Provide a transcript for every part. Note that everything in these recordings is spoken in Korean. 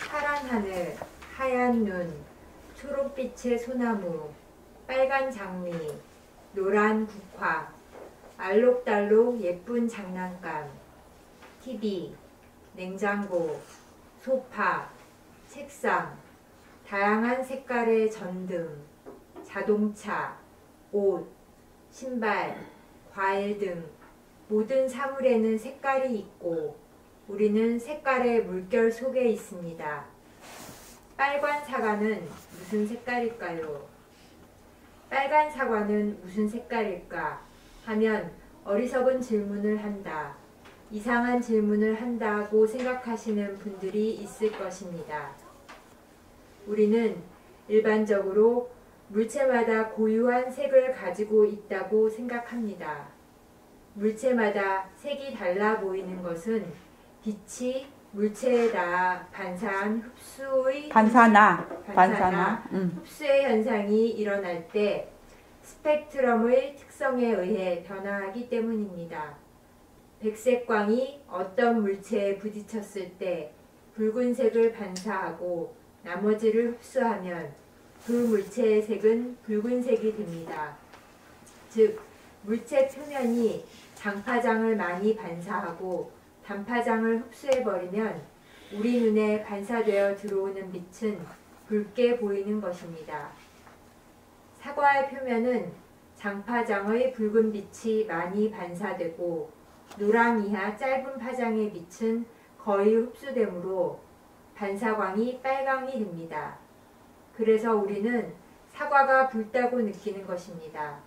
파란 하늘, 하얀 눈, 초록빛의 소나무, 빨간 장미, 노란 국화, 알록달록 예쁜 장난감, TV, 냉장고, 소파, 책상, 다양한 색깔의 전등, 자동차, 옷, 신발, 과일 등 모든 사물에는 색깔이 있고 우리는 색깔의 물결 속에 있습니다. 빨간 사과는 무슨 색깔일까요? 빨간 사과는 무슨 색깔일까? 하면 어리석은 질문을 한다. 이상한 질문을 한다고 생각하시는 분들이 있을 것입니다. 우리는 일반적으로 물체마다 고유한 색을 가지고 있다고 생각합니다. 물체마다 색이 달라 보이는 것은 빛이 물체에 닿아 반사한 흡수의 흡수의 현상이 일어날 때 스펙트럼의 특성에 의해 변화하기 때문입니다. 백색광이 어떤 물체에 부딪혔을 때 붉은색을 반사하고 나머지를 흡수하면 그 물체의 색은 붉은색이 됩니다. 즉, 물체 표면이 장파장을 많이 반사하고 단파장을 흡수해버리면 우리 눈에 반사되어 들어오는 빛은 붉게 보이는 것입니다. 사과의 표면은 장파장의 붉은 빛이 많이 반사되고 노랑 이하 짧은 파장의 빛은 거의 흡수되므로 반사광이 빨강이 됩니다. 그래서 우리는 사과가 붉다고 느끼는 것입니다.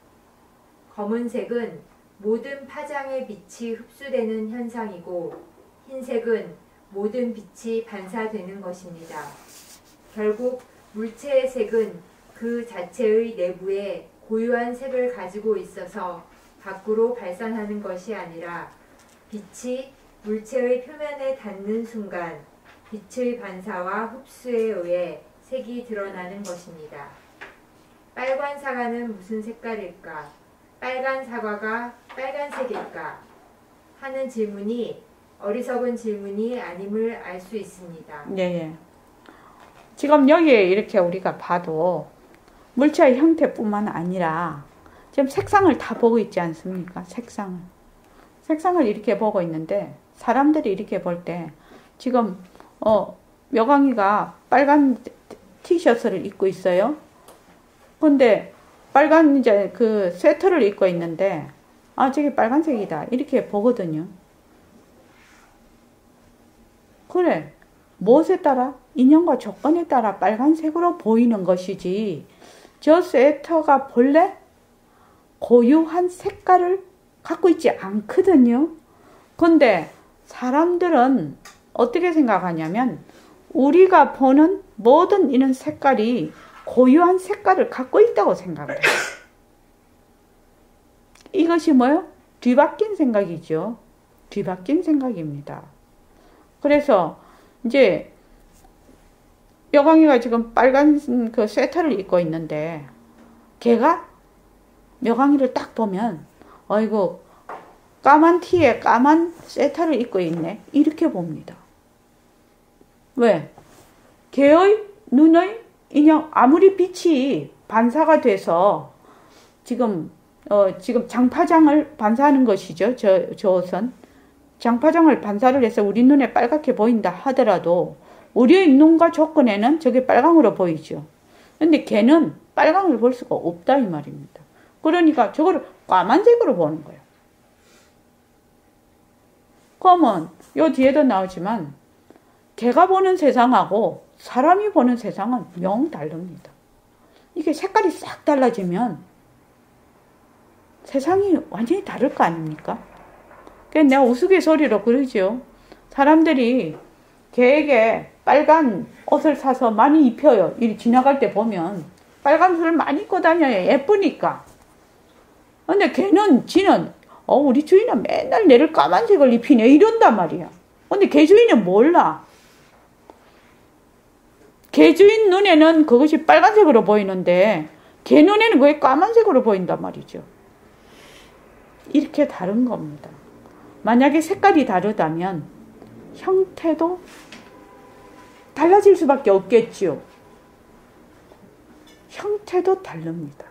검은색은 모든 파장의 빛이 흡수되는 현상이고 흰색은 모든 빛이 반사되는 것입니다. 결국 물체의 색은 그 자체의 내부에 고유한 색을 가지고 있어서 밖으로 발산하는 것이 아니라 빛이 물체의 표면에 닿는 순간 빛의 반사와 흡수에 의해 색이 드러나는 것입니다. 빨간 사과는 무슨 색깔일까? 빨간 사과가 빨간색일까? 하는 질문이 어리석은 질문이 아님을 알 수 있습니다. 예. 지금 여기에 이렇게 우리가 봐도 물체의 형태뿐만 아니라 지금 색상을 다 보고 있지 않습니까? 색상을 이렇게 보고 있는데 사람들이 이렇게 볼 때 지금 여강이가 빨간 티셔츠를 입고 있어요. 근데 빨간 이제 그 스웨터를 입고 있는데 저게 빨간색이다 이렇게 보거든요. 그래, 무엇에 따라? 인연과 조건에 따라 빨간색으로 보이는 것이지 저 스웨터가 본래 고유한 색깔을 갖고 있지 않거든요. 근데 사람들은 어떻게 생각하냐면 우리가 보는 모든 이런 색깔이 고유한 색깔을 갖고 있다고 생각해요. 이것이 뭐요? 뒤바뀐 생각이죠. 뒤바뀐 생각입니다. 그래서 이제 여광이가 지금 빨간 그 스웨터를 입고 있는데 걔가 여광이를 딱 보면 어이구 까만 티에 까만 스웨터를 입고 있네 이렇게 봅니다. 왜? 걔의 눈의 인형 아무리 빛이 반사가 돼서 지금 장파장을 반사하는 것이죠. 저 옷은 장파장을 반사를 해서 우리 눈에 빨갛게 보인다 하더라도 우리의 눈과 조건에는 저게 빨강으로 보이죠. 근데 걔는 빨강을 볼 수가 없다 이 말입니다. 그러니까 저거를 까만색으로 보는 거예요. 그러면 요 뒤에도 나오지만 걔가 보는 세상하고 사람이 보는 세상은 영 다릅니다. 이게 색깔이 싹 달라지면 세상이 완전히 다를 거 아닙니까? 그래서 내가 우스갯소리로 그러죠. 사람들이 걔에게 빨간 옷을 사서 많이 입혀요. 이리 지나갈 때 보면 빨간 옷을 많이 입고 다녀요. 예쁘니까. 근데 지는 우리 주인은 맨날 내를 까만색을 입히네 이런단 말이야. 근데 걔 주인은 몰라. 걔 주인 눈에는 그것이 빨간색으로 보이는데 걔 눈에는 그게 까만색으로 보인단 말이죠. 이렇게 다른 겁니다. 만약에 색깔이 다르다면 형태도 달라질 수밖에 없겠지요. 형태도 다릅니다.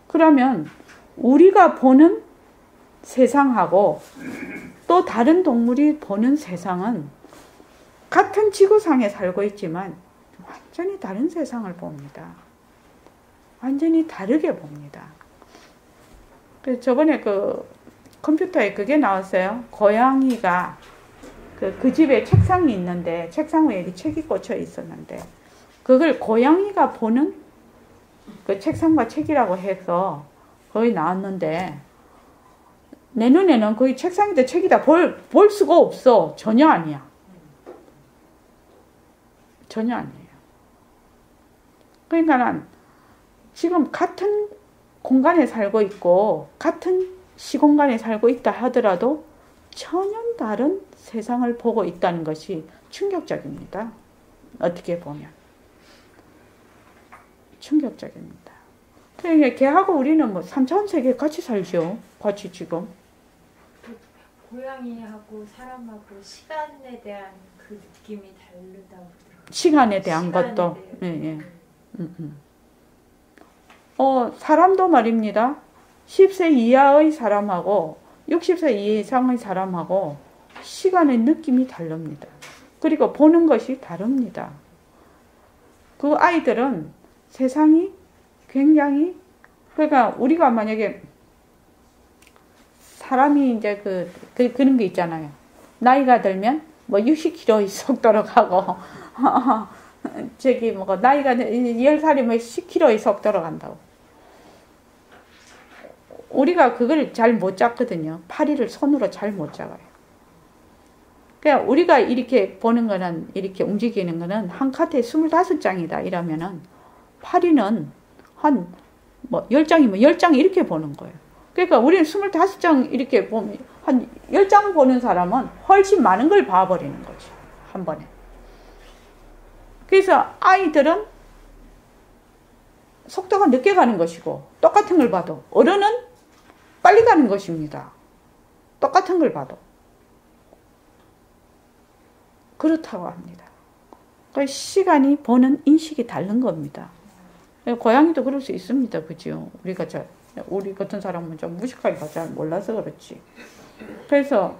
그러면 우리가 보는 세상하고 또 다른 동물이 보는 세상은 같은 지구상에 살고 있지만 완전히 다른 세상을 봅니다. 완전히 다르게 봅니다. 그래서 저번에 그 컴퓨터에 그게 나왔어요. 고양이가 그 집에 책상이 있는데 책상 위에 책이 꽂혀 있었는데 그걸 고양이가 보는 그 책상과 책이라고 해서 거기 나왔는데 내 눈에는 거기 책상인데 책이다 볼 수가 없어. 전혀 아니야. 전혀 아니에요. 그러니까 지금 같은 공간에 살고 있고 같은 시공간에 살고 있다 하더라도 전혀 다른 세상을 보고 있다는 것이 충격적입니다. 어떻게 보면 충격적입니다. 그러니까 걔하고 우리는 뭐 3차원 세계에 같이 살죠. 같이 지금 고양이하고 사람하고 시간에 대한 그 느낌이 다르다고 들어요. 시간에 대한 것도 예. 사람도 말입니다. 10세 이하의 사람하고 60세 이상의 사람하고 시간의 느낌이 다릅니다. 그리고 보는 것이 다릅니다. 그 아이들은 세상이 굉장히 그러니까 우리가 만약에 사람이 이제 그런 게 있잖아요. 나이가 들면 뭐 60km의 속도로 가고 저기 뭐 나이가 10살이면 10km의 속도로 간다고. 우리가 그걸 잘 못 잡거든요. 파리를 손으로 잘 못 잡아요. 그러니까 우리가 이렇게 보는 거는 이렇게 움직이는 거는 한 카트에 25장이다 이러면은 파리는 한 뭐 10장이면 10장 이렇게 보는 거예요. 그러니까 우리는 25장 이렇게 보면 한 10장 보는 사람은 훨씬 많은 걸 봐버리는 거죠. 한 번에. 그래서 아이들은 속도가 늦게 가는 것이고 똑같은 걸 봐도 어른은 빨리 가는 것입니다. 똑같은 걸 봐도. 그렇다고 합니다. 그러니까 시간이 보는 인식이 다른 겁니다. 고양이도 그럴 수 있습니다. 그죠? 우리 같은 사람은 좀 무식하게 잘 몰라서 그렇지. 그래서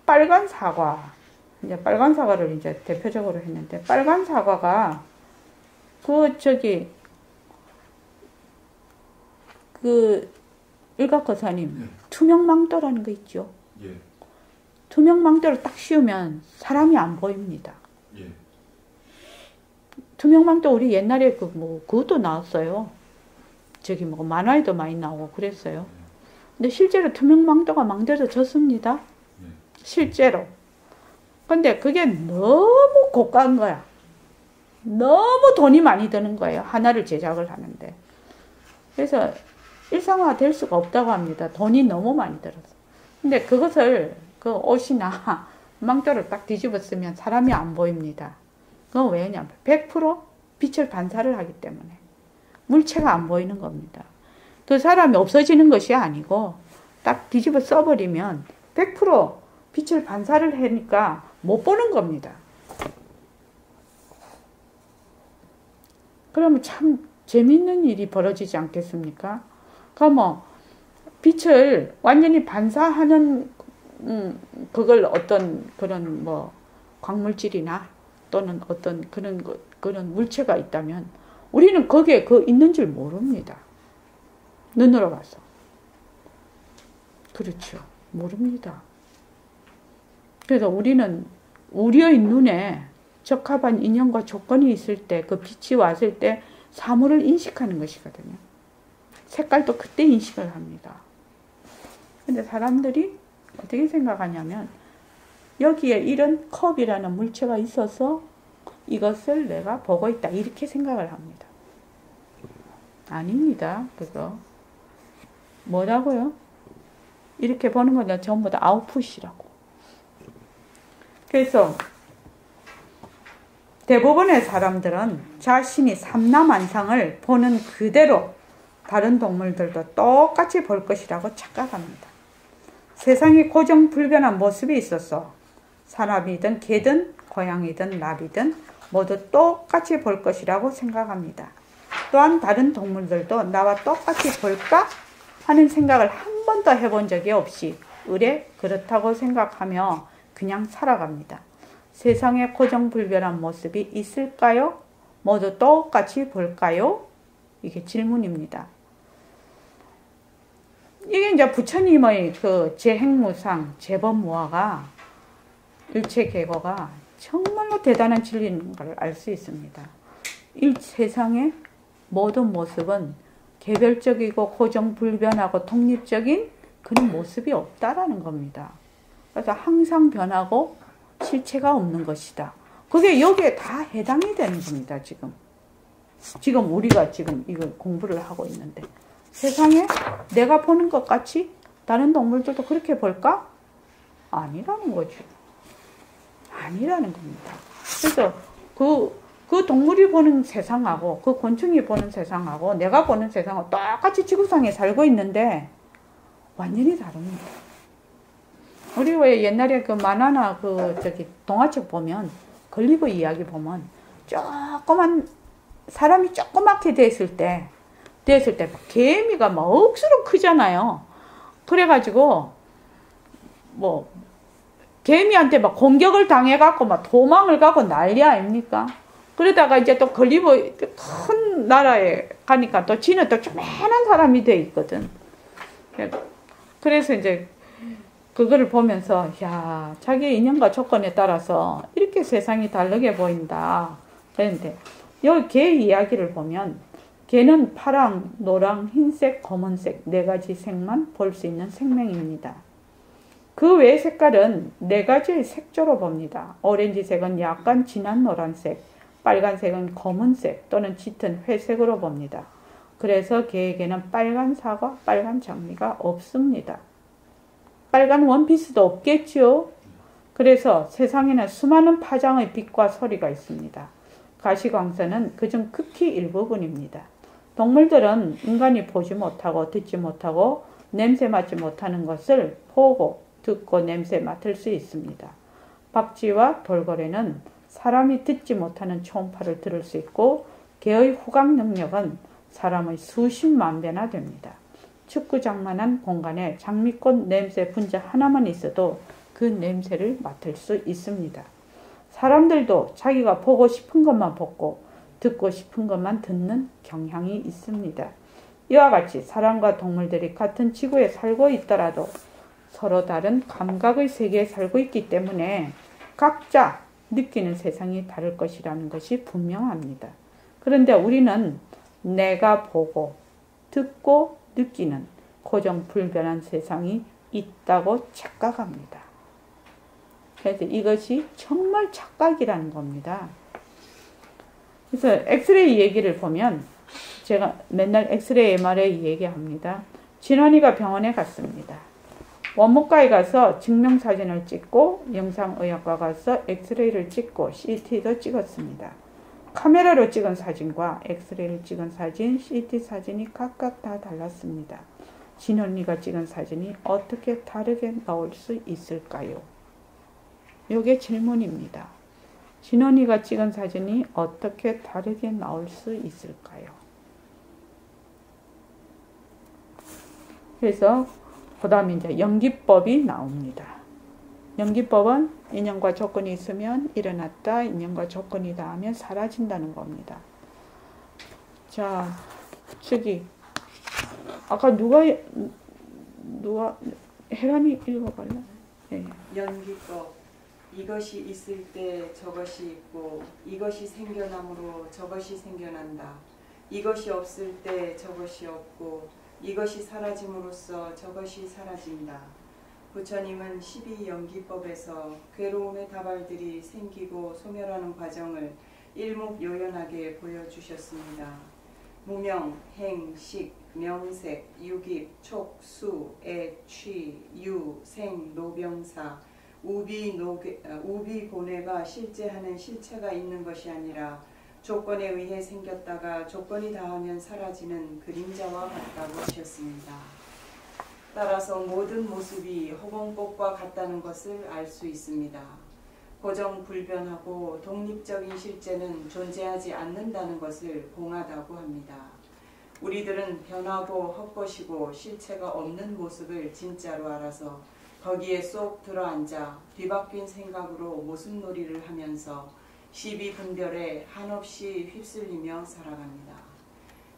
빨간 사과 이제 빨간 사과를 이제 대표적으로 했는데 빨간 사과가 일각거사님 투명망토라는 거 있죠. 예. 투명망토를 딱 씌우면 사람이 안 보입니다. 예. 투명망토 우리 옛날에 그것도 나왔어요. 만화에도 많이 나오고 그랬어요. 근데 실제로 투명망토가 만들어졌습니다. 예. 실제로. 근데 그게 너무 고가한 거야. 너무 돈이 많이 드는 거예요. 하나를 제작을 하는데. 그래서 일상화 될 수가 없다고 합니다. 돈이 너무 많이 들어서. 근데 그것을 그 옷이나 망토를 딱 뒤집어 쓰면 사람이 안 보입니다. 그건 왜냐면 100% 빛을 반사를 하기 때문에 물체가 안 보이는 겁니다. 그 사람이 없어지는 것이 아니고 딱 뒤집어 써버리면 100% 빛을 반사를 하니까 못 보는 겁니다. 그러면 참 재밌는 일이 벌어지지 않겠습니까? 그러면 빛을 완전히 반사하는 그걸 어떤 그런 광물질이나 또는 어떤 그런 물체가 있다면 우리는 거기에 있는 줄 모릅니다. 눈으로 봐서. 그렇죠. 모릅니다. 그래서 우리는 우리의 눈에 적합한 인연과 조건이 있을 때 그 빛이 왔을 때 사물을 인식하는 것이거든요. 색깔도 그때 인식을 합니다. 근데 사람들이 어떻게 생각하냐면 여기에 이런 컵이라는 물체가 있어서 이것을 내가 보고 있다 이렇게 생각을 합니다. 아닙니다. 그거 뭐라고요? 이렇게 보는 건 전부 다 아웃풋이라고. 그래서 대부분의 사람들은 자신이 삼라만상을 보는 그대로 다른 동물들도 똑같이 볼 것이라고 착각합니다. 세상이 고정불변한 모습이 있어서 사람이든 개든 고양이든 나비든 모두 똑같이 볼 것이라고 생각합니다. 또한 다른 동물들도 나와 똑같이 볼까 하는 생각을 한 번도 해본 적이 없이 의례 그렇다고 생각하며 그냥 살아갑니다. 세상에 고정불변한 모습이 있을까요? 모두 똑같이 볼까요? 이게 질문입니다. 이게 이제 부처님의 그 제행무상, 제법무화가 일체계거가 정말로 대단한 진리인 걸 알 수 있습니다. 이 세상의 모든 모습은 개별적이고 고정불변하고 독립적인 그런 모습이 없다라는 겁니다. 그래서 항상 변하고 실체가 없는 것이다. 그게 여기에 다 해당이 되는 겁니다. 지금 우리가 지금 이걸 공부를 하고 있는데 세상에 내가 보는 것 같이 다른 동물들도 그렇게 볼까? 아니라는 거죠. 아니라는 겁니다. 그래서 그 동물이 보는 세상하고 그 곤충이 보는 세상하고 내가 보는 세상하고 똑같이 지구상에 살고 있는데 완전히 다릅니다. 우리 왜 옛날에 그 만화나 동화책 보면 걸리버 이야기 보면 사람이 조그맣게 됐을 때 개미가 막 억수로 크잖아요. 그래가지고 개미한테 막 공격을 당해갖고 막 도망을 가고 난리 아닙니까? 그러다가 이제 또 걸리버 큰 나라에 가니까 또 지는 또 조그만한 사람이 돼 있거든. 그래서 이제 그거를 보면서 야, 자기의 인연과 조건에 따라서 이렇게 세상이 다르게 보인다. 그런데 여기 개 이야기를 보면 개는 파랑, 노랑, 흰색, 검은색 4가지 색만 볼 수 있는 생명입니다. 그 외의 색깔은 4가지의 색조로 봅니다. 오렌지색은 약간 진한 노란색, 빨간색은 검은색 또는 짙은 회색으로 봅니다. 그래서 개에게는 빨간 사과, 빨간 장미가 없습니다. 빨간 원피스도 없겠지요. 그래서 세상에는 수많은 파장의 빛과 소리가 있습니다. 가시광선은 그중 극히 일부분입니다. 동물들은 인간이 보지 못하고 듣지 못하고 냄새 맡지 못하는 것을 보고 듣고 냄새 맡을 수 있습니다. 박쥐와 돌고래는 사람이 듣지 못하는 초음파를 들을 수 있고 개의 후각 능력은 사람의 수십만 배나 됩니다. 축구장만한 공간에 장미꽃 냄새 분자 하나만 있어도 그 냄새를 맡을 수 있습니다. 사람들도 자기가 보고 싶은 것만 보고 듣고 싶은 것만 듣는 경향이 있습니다. 이와 같이 사람과 동물들이 같은 지구에 살고 있더라도 서로 다른 감각의 세계에 살고 있기 때문에 각자 느끼는 세상이 다를 것이라는 것이 분명합니다. 그런데 우리는 내가 보고 듣고 느끼는 고정불변한 세상이 있다고 착각합니다. 그래서 이것이 정말 착각이라는 겁니다. 그래서 엑스레이 얘기를 보면 제가 맨날 엑스레이 MRI 얘기합니다. 진원이가 병원에 갔습니다. 원무과에 가서 증명사진을 찍고 영상의학과 가서 엑스레이를 찍고 CT도 찍었습니다. 카메라로 찍은 사진과 엑스레이를 찍은 사진, CT 사진이 각각 다 달랐습니다. 진원이가 찍은 사진이 어떻게 다르게 나올 수 있을까요? 이게 질문입니다. 진원이가 찍은 사진이 어떻게 다르게 나올 수 있을까요? 그래서 그 다음에 이제 연기법이 나옵니다. 연기법은 인연과 조건이 있으면 일어났다, 인연과 조건이 닿으면 사라진다는 겁니다. 자, 아까 누가 혜란이 읽어볼래? 네. 연기법. 이것이 있을 때 저것이 있고 이것이 생겨나므로 저것이 생겨난다. 이것이 없을 때 저것이 없고 이것이 사라짐으로써 저것이 사라진다. 부처님은 12연기법에서 괴로움의 다발들이 생기고 소멸하는 과정을 일목요연하게 보여주셨습니다. 무명, 행, 식, 명색, 유깁, 촉, 수, 애, 취, 유, 생, 노병사, 우비, 고뇌가 실제 하는 실체가 있는 것이 아니라 조건에 의해 생겼다가 조건이 닿으면 사라지는 그림자와 같다고 하셨습니다. 따라서 모든 모습이 허공꽃과 같다는 것을 알 수 있습니다. 고정불변하고 독립적인 실제는 존재하지 않는다는 것을 공하다고 합니다. 우리들은 변하고 헛것이고 실체가 없는 모습을 진짜로 알아서 거기에 쏙 들어앉아 뒤바뀐 생각으로 모습놀이를 하면서 시비분별에 한없이 휩쓸리며 살아갑니다.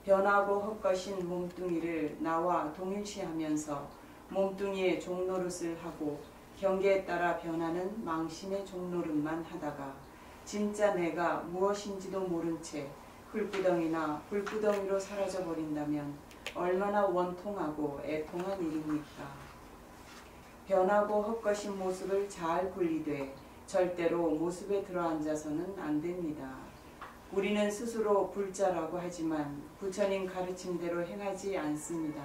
변하고 헛것인 몸뚱이를 나와 동일시하면서 몸뚱이의 종노릇을 하고 경계에 따라 변하는 망신의 종노릇만 하다가 진짜 내가 무엇인지도 모른 채 흙구덩이나 불구덩이로 사라져버린다면 얼마나 원통하고 애통한 일입니까? 변하고 헛것인 모습을 잘 분리돼 절대로 모습에 들어앉아서는 안 됩니다. 우리는 스스로 불자라고 하지만 부처님 가르침대로 행하지 않습니다.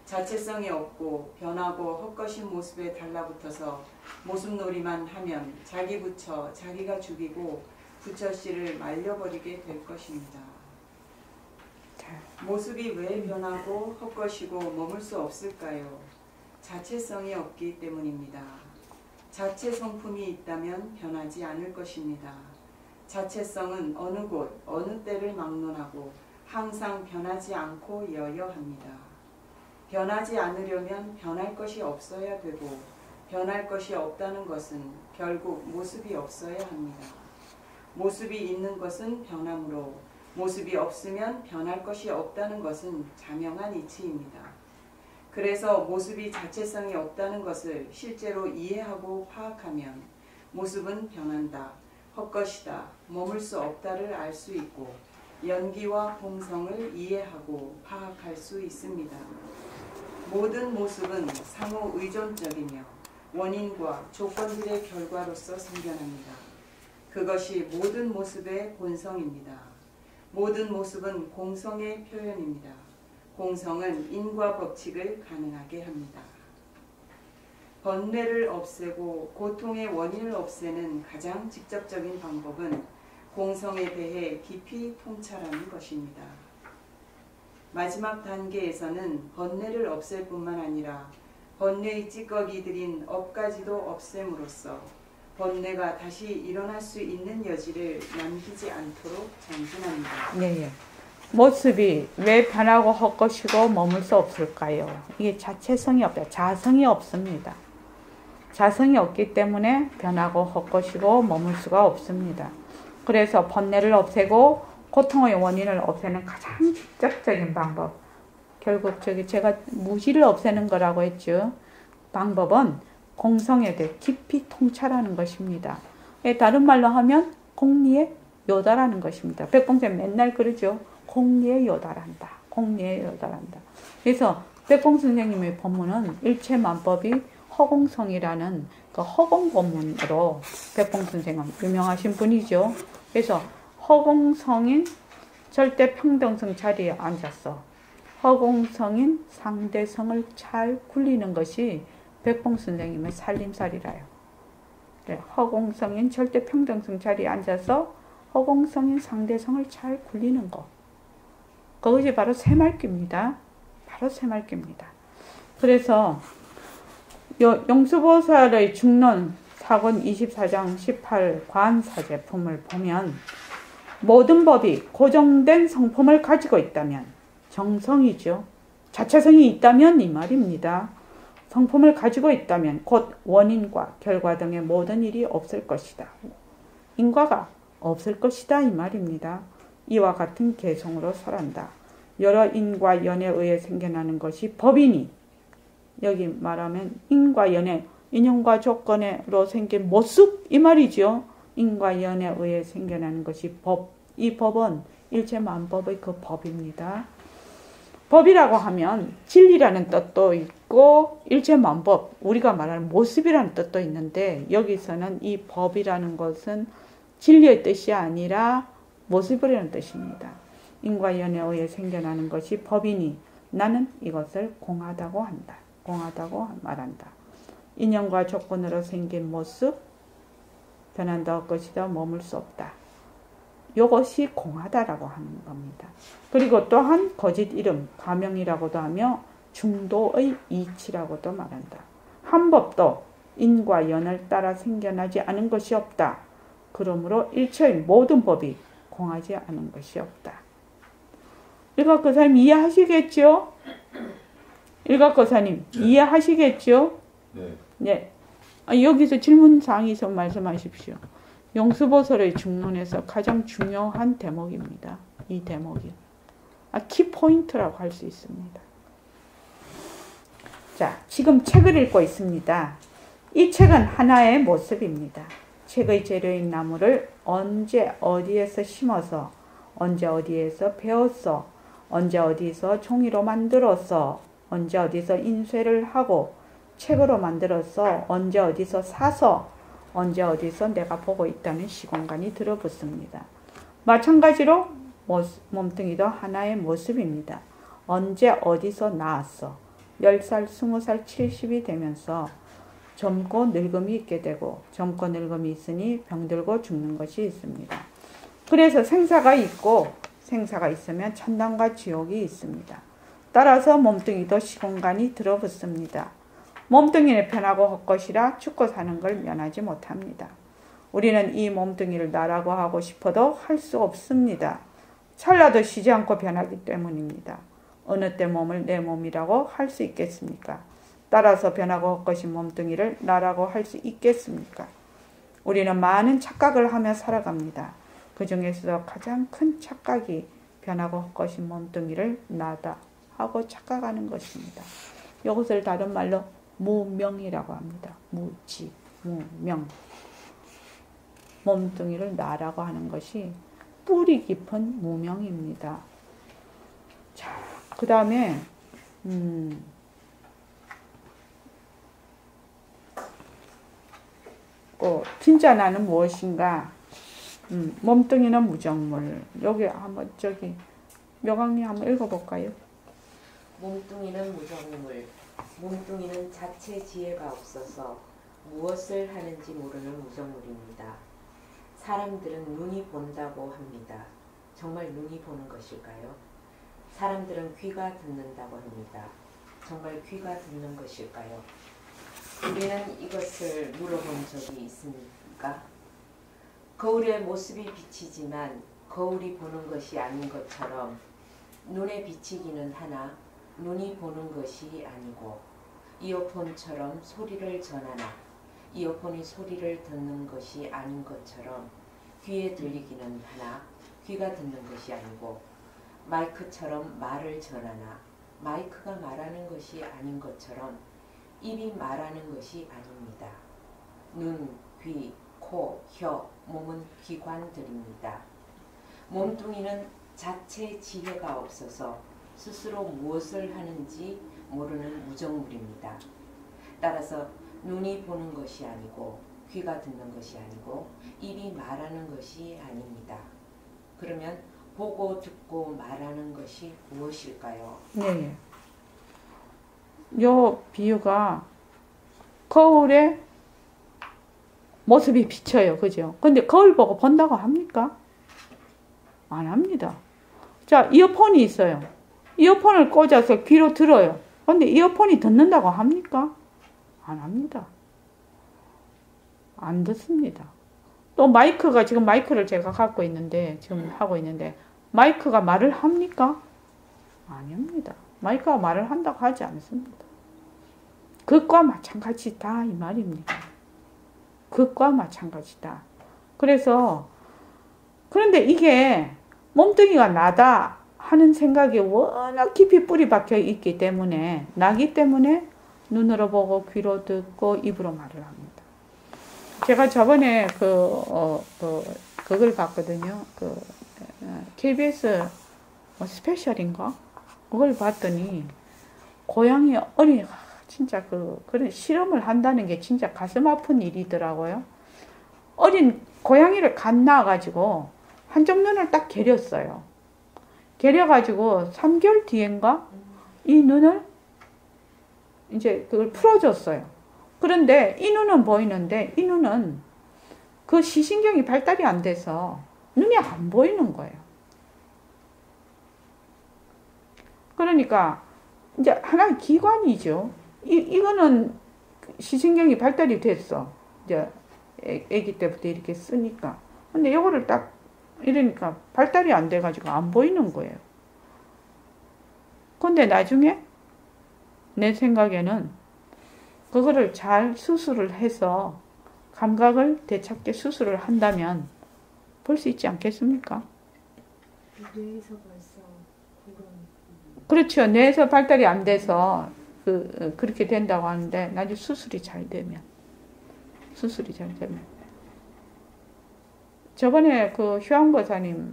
자체성이 없고 변하고 헛것인 모습에 달라붙어서 모습놀이만 하면 자기 부처, 자기가 죽이고 부처씨를 말려버리게 될 것입니다. 모습이 왜 변하고 헛것이고 머물 수 없을까요? 자체성이 없기 때문입니다. 자체 성품이 있다면 변하지 않을 것입니다. 자체성은 어느 곳, 어느 때를 막론하고 항상 변하지 않고 여여합니다. 변하지 않으려면 변할 것이 없어야 되고 변할 것이 없다는 것은 결국 모습이 없어야 합니다. 모습이 있는 것은 변함으로 모습이 없으면 변할 것이 없다는 것은 자명한 이치입니다. 그래서 모습이 자체성이 없다는 것을 실제로 이해하고 파악하면 모습은 변한다, 헛것이다, 머물 수 없다를 알 수 있고 연기와 공성을 이해하고 파악할 수 있습니다. 모든 모습은 상호 의존적이며 원인과 조건들의 결과로서 생겨납니다. 그것이 모든 모습의 본성입니다. 모든 모습은 공성의 표현입니다. 공성은 인과 법칙을 가능하게 합니다. 번뇌를 없애고 고통의 원인을 없애는 가장 직접적인 방법은 공성에 대해 깊이 통찰하는 것입니다. 마지막 단계에서는 번뇌를 없앨 뿐만 아니라 번뇌의 찌꺼기들인 업까지도 없앰으로써 번뇌가 다시 일어날 수 있는 여지를 남기지 않도록 전진합니다. 네. 모습이 왜 변하고 헛것이고 머물 수 없을까요? 이게 자체성이 없다. 자성이 없습니다. 자성이 없기 때문에 변하고 헛것이고 머물 수가 없습니다. 그래서 번뇌를 없애고 고통의 원인을 없애는 가장 직접적인 방법. 결국 제가 무지를 없애는 거라고 했죠. 방법은 공성에 대해 깊이 통찰하는 것입니다. 다른 말로 하면 공리에 요달하는 것입니다. 백봉선 맨날 그러죠. 공리에 요달한다. 공리에 요달한다. 그래서 백봉 선생님의 법문은 일체만법이 허공성이라는 그 허공 법문으로 백봉 선생은 유명하신 분이죠. 그래서 허공성인 절대 평등성 자리에 앉았어. 허공성인 상대성을 잘 굴리는 것이 백봉 선생님의 살림살이라요. 허공성인 절대 평등성 자리에 앉아서 허공성인 상대성을 잘 굴리는 것. 그것이 바로 새말귀입니다. 바로 새말귀입니다. 그래서 용수보살의 중론 사권 24장 18 관사제품을 보면 모든 법이 고정된 성품을 가지고 있다면 정성이죠. 자체성이 있다면 이 말입니다. 성품을 가지고 있다면 곧 원인과 결과 등의 모든 일이 없을 것이다. 인과가 없을 것이다 이 말입니다. 이와 같은 개성으로 설한다. 여러 인과 연에 의해 생겨나는 것이 법이니 여기 말하면 인과 연에 인연과 조건으로 생긴 모습 이 말이죠. 인과 연에 의해 생겨나는 것이 법. 이 법은 일체만법의 그 법입니다. 법이라고 하면 진리라는 뜻도 있고 일체만법, 우리가 말하는 모습이라는 뜻도 있는데 여기서는 이 법이라는 것은 진리의 뜻이 아니라 모습이라는 뜻입니다. 인과 연에 의해 생겨나는 것이 법이니 나는 이것을 공하다고 한다. 공하다고 말한다. 인연과 조건으로 생긴 모습, 변한다 것이다 머물 수 없다. 이것이 공하다라고 하는 겁니다. 그리고 또한 거짓 이름, 가명이라고도 하며 중도의 이치라고도 말한다. 한 법도 인과 연을 따라 생겨나지 않은 것이 없다. 그러므로 일체의 모든 법이 공하지 않은 것이 없다. 일각거사님 이해하시겠죠? 일각거사님 이해하시겠죠? 네. 네. 여기서 질문사항이 있으면 말씀하십시오. 용수보살의 중론에서 가장 중요한 대목입니다. 이 대목이. 키포인트라고 할 수 있습니다. 자, 지금 책을 읽고 있습니다. 이 책은 하나의 모습입니다. 책의 재료인 나무를 언제 어디에서 심어서, 언제 어디에서 베었어, 언제 어디서 종이로 만들어서, 언제 어디서 인쇄를 하고 책으로 만들어서, 언제 어디서 사서, 언제 어디서 내가 보고 있다는 시공간이 들어붙습니다. 마찬가지로 몸뚱이도 하나의 모습입니다. 언제 어디서 나왔어. 10살, 20살, 70이 되면서 젊고 늙음이 있게 되고 젊고 늙음이 있으니 병들고 죽는 것이 있습니다. 그래서 생사가 있고 생사가 있으면 천당과 지옥이 있습니다. 따라서 몸뚱이도 시공간이 들어붙습니다. 몸뚱이는 편하고 헛것이라 죽고 사는 걸 면하지 못합니다. 우리는 이 몸뚱이를 나라고 하고 싶어도 할 수 없습니다. 찰나도 쉬지 않고 변하기 때문입니다. 어느 때 몸을 내 몸이라고 할 수 있겠습니까? 따라서 변하고 헛것인 몸뚱이를 나라고 할 수 있겠습니까? 우리는 많은 착각을 하며 살아갑니다. 그 중에서 가장 큰 착각이 변하고 헛것인 몸뚱이를 나다 하고 착각하는 것입니다. 이것을 다른 말로 무명이라고 합니다. 무지, 무명. 몸뚱이를 나라고 하는 것이 뿌리 깊은 무명입니다. 자, 그 다음에 진짜 나는 무엇인가? 몸뚱이는 무정물. 여기 한번 묘강님 한번 읽어볼까요? 몸뚱이는 무정물. 몸뚱이는 자체 지혜가 없어서 무엇을 하는지 모르는 무정물입니다. 사람들은 눈이 본다고 합니다. 정말 눈이 보는 것일까요? 사람들은 귀가 듣는다고 합니다. 정말 귀가 듣는 것일까요? 우리는 이것을 물어본 적이 있습니까? 거울의 모습이 비치지만 거울이 보는 것이 아닌 것처럼 눈에 비치기는 하나 눈이 보는 것이 아니고 이어폰처럼 소리를 전하나 이어폰이 소리를 듣는 것이 아닌 것처럼 귀에 들리기는 하나 귀가 듣는 것이 아니고 마이크처럼 말을 전하나 마이크가 말하는 것이 아닌 것처럼 입이 말하는 것이 아닙니다. 눈, 귀, 코, 혀, 몸은 기관들입니다. 몸뚱이는 자체 지혜가 없어서 스스로 무엇을 하는지 모르는 무정물입니다. 따라서 눈이 보는 것이 아니고 귀가 듣는 것이 아니고 입이 말하는 것이 아닙니다. 그러면 보고 듣고 말하는 것이 무엇일까요? 네. 요 비유가 거울에 모습이 비쳐요. 그죠? 근데 거울 보고 본다고 합니까? 안 합니다. 자, 이어폰이 있어요. 이어폰을 꽂아서 귀로 들어요. 근데 이어폰이 듣는다고 합니까? 안 합니다. 안 듣습니다. 또 마이크가 지금 마이크를 제가 갖고 있는데 지금 하고 있는데 마이크가 말을 합니까? 아닙니다. 마이크가 말을 한다고 하지 않습니다. 그것과 마찬가지다 이 말입니다. 그것과 마찬가지다. 그래서 그런데 이게 몸뚱이가 나다 하는 생각이 워낙 깊이 뿌리 박혀 있기 때문에 나기 때문에 눈으로 보고 귀로 듣고 입으로 말을 합니다. 제가 저번에 그걸 봤거든요. KBS 스페셜인가? 그걸 봤더니 고양이 어린이가 진짜 그런 실험을 한다는 게 진짜 가슴 아픈 일이더라고요. 어린 고양이를 갓 낳아가지고 한쪽 눈을 딱 개렸어요. 개려가지고 3개월 뒤엔가 이 눈을 이제 그걸 풀어줬어요. 그런데 이 눈은 보이는데 이 눈은 그 시신경이 발달이 안 돼서 눈이 안 보이는 거예요. 그러니까 이제 하나의 기관이죠. 이거는 시신경이 발달이 됐어. 이제 아기 때부터 이렇게 쓰니까. 근데 요거를 딱 이러니까 발달이 안 돼가지고 안 보이는 거예요. 근데 나중에 내 생각에는 그거를 잘 수술을 해서 감각을 되찾게 수술을 한다면 볼 수 있지 않겠습니까? 뇌에서 벌써 그런. 그렇죠. 뇌에서 발달이 안 돼서 그렇게 된다고 하는데 나중에 수술이 잘 되면 저번에 그 휴안보사님이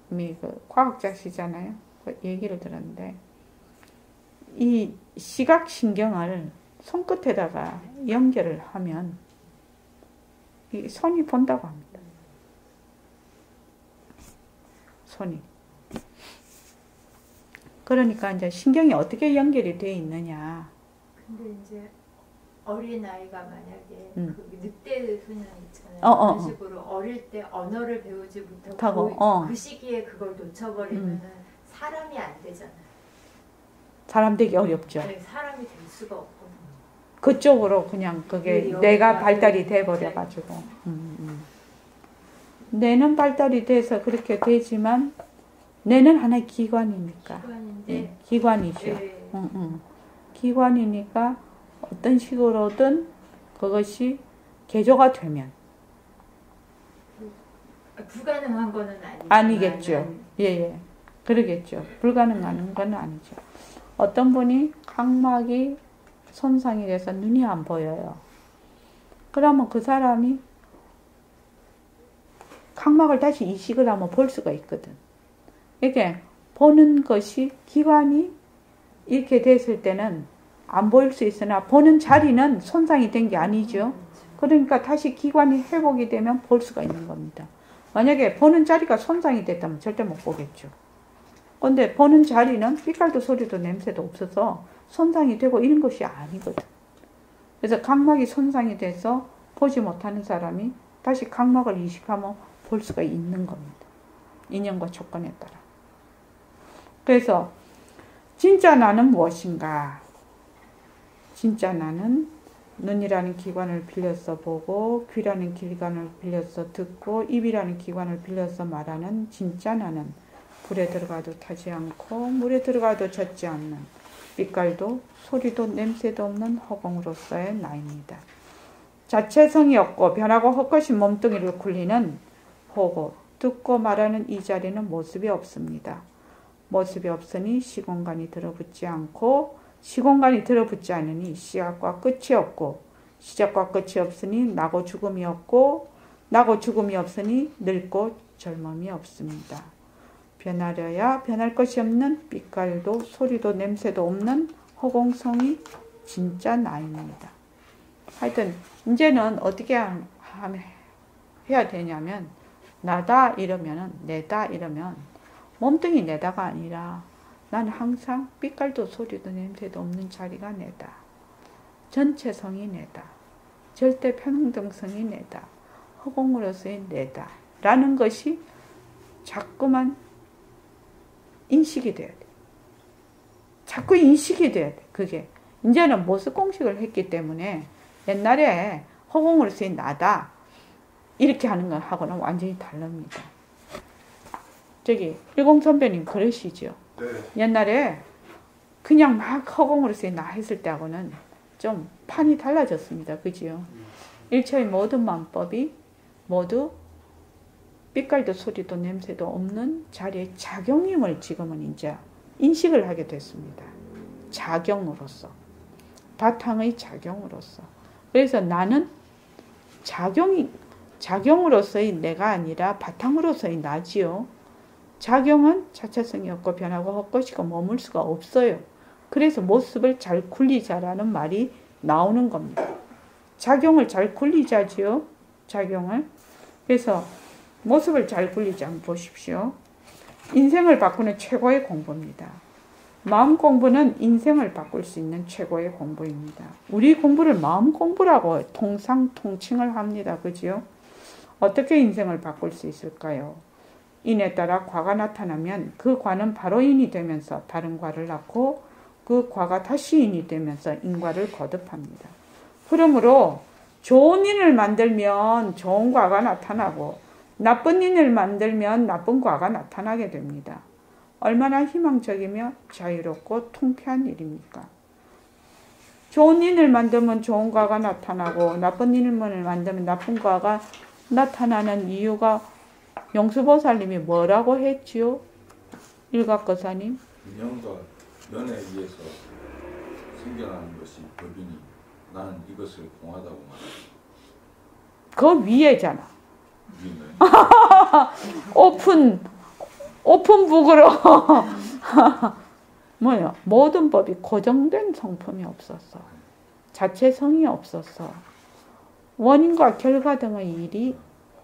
그 과학자시잖아요. 그 얘기를 들었는데 이 시각신경을 손끝에다가 연결을 하면 이 손이 본다고 합니다. 손이. 그러니까 이제 신경이 어떻게 연결이 되어 있느냐. 근데 이제 어린 아이가 만약에 음. 그 늑대 소년 있잖아요. 어. 그런 식으로 어릴 때 언어를 배우지 못하고 타고, 그 시기에 그걸 놓쳐버리면은 사람이 안 되잖아요. 사람 되기 어렵죠. 네, 사람이 될 수가 없거든요. 그쪽으로 그냥 그게 네, 뇌가 여기가 발달이 네. 돼버려가지고. 뇌는 발달이 돼서 그렇게 되지만 뇌는 하나의 기관이니까. 기관인데. 예, 기관이죠. 네. 기관이니까 어떤 식으로든 그것이 개조가 되면 불가능한 거는 아니겠죠. 예. 그러겠죠. 불가능한 건 아니죠. 어떤 분이 각막이 손상이 돼서 눈이 안 보여요. 그러면 그 사람이 각막을 다시 이식을 하면 볼 수가 있거든. 이게 보는 것이 기관이 이렇게 됐을 때는 안 보일 수 있으나 보는 자리는 손상이 된 게 아니죠. 그러니까 다시 기관이 회복이 되면 볼 수가 있는 겁니다. 만약에 보는 자리가 손상이 됐다면 절대 못 보겠죠. 근데 보는 자리는 빛깔도 소리도 냄새도 없어서 손상이 되고 이런 것이 아니거든. 그래서 각막이 손상이 돼서 보지 못하는 사람이 다시 각막을 이식하면 볼 수가 있는 겁니다. 인연과 조건에 따라. 그래서 진짜 나는 무엇인가? 진짜 나는 눈이라는 기관을 빌려서 보고 귀라는 기관을 빌려서 듣고 입이라는 기관을 빌려서 말하는 진짜 나는 불에 들어가도 타지 않고 물에 들어가도 젖지 않는 빛깔도 소리도 냄새도 없는 허공으로서의 나입니다. 자체성이 없고 변하고 헛것인 몸뚱이를 굴리는 보고 듣고 말하는 이 자리는 모습이 없습니다. 모습이 없으니 시공간이 들어붙지 않고 시공간이 들어붙지 않으니 시작과 끝이 없고 시작과 끝이 없으니 나고 죽음이 없고 나고 죽음이 없으니 늙고 젊음이 없습니다. 변하려야 변할 것이 없는 빛깔도 소리도 냄새도 없는 허공성이 진짜 나입니다. 하여튼 이제는 어떻게 해야 되냐면 나다 이러면은 내다 이러면 몸뚱이 내다가 아니라 난 항상 빛깔도 소리도 냄새도 없는 자리가 내다. 전체성이 내다. 절대 평등성이 내다. 허공으로서의 내다. 라는 것이 자꾸만 인식이 돼야 돼. 자꾸 인식이 돼야 돼. 그게. 이제는 모습 공식을 했기 때문에 옛날에 허공으로서의 나다. 이렇게 하는 거하고는 완전히 다릅니다. 저기 일공 선배님 그러시죠? 네. 옛날에 그냥 막 허공으로서의 나 했을 때하고는 좀 판이 달라졌습니다. 그지요? 일체의 모든 만법이 모두 빛깔도 소리도 냄새도 없는 자리의 작용임을 지금은 이제 인식을 하게 됐습니다. 작용으로서. 바탕의 작용으로서. 그래서 나는 작용으로서의 내가 아니라 바탕으로서의 나지요. 작용은 자체성이 없고 변하고 헛것이고 머물 수가 없어요. 그래서 모습을 잘 굴리자라는 말이 나오는 겁니다. 작용을 잘 굴리자지요. 작용을. 그래서 모습을 잘 굴리자 한번 보십시오. 인생을 바꾸는 최고의 공부입니다. 마음 공부는 인생을 바꿀 수 있는 최고의 공부입니다. 우리 공부를 마음 공부라고 통칭을 합니다. 그지요? 어떻게 인생을 바꿀 수 있을까요? 인에 따라 과가 나타나면 그 과는 바로 인이 되면서 다른 과를 낳고 그 과가 다시 인이 되면서 인과를 거듭합니다. 그러므로 좋은 인을 만들면 좋은 과가 나타나고 나쁜 인을 만들면 나쁜 과가 나타나게 됩니다. 얼마나 희망적이며 자유롭고 통쾌한 일입니까? 좋은 인을 만들면 좋은 과가 나타나고 나쁜 인을 만들면 나쁜 과가 나타나는 이유가 용수보살님이 뭐라고 했지요? 일각거사님. 인연과 연에 의해서 생겨나는 것이 법이니 나는 이것을 공하다고 말한다. 그 위에잖아. 위인가요? 오픈북으로 뭐요? 모든 법이 고정된 성품이 없었어. 자체성이 없었어. 원인과 결과 등의 일이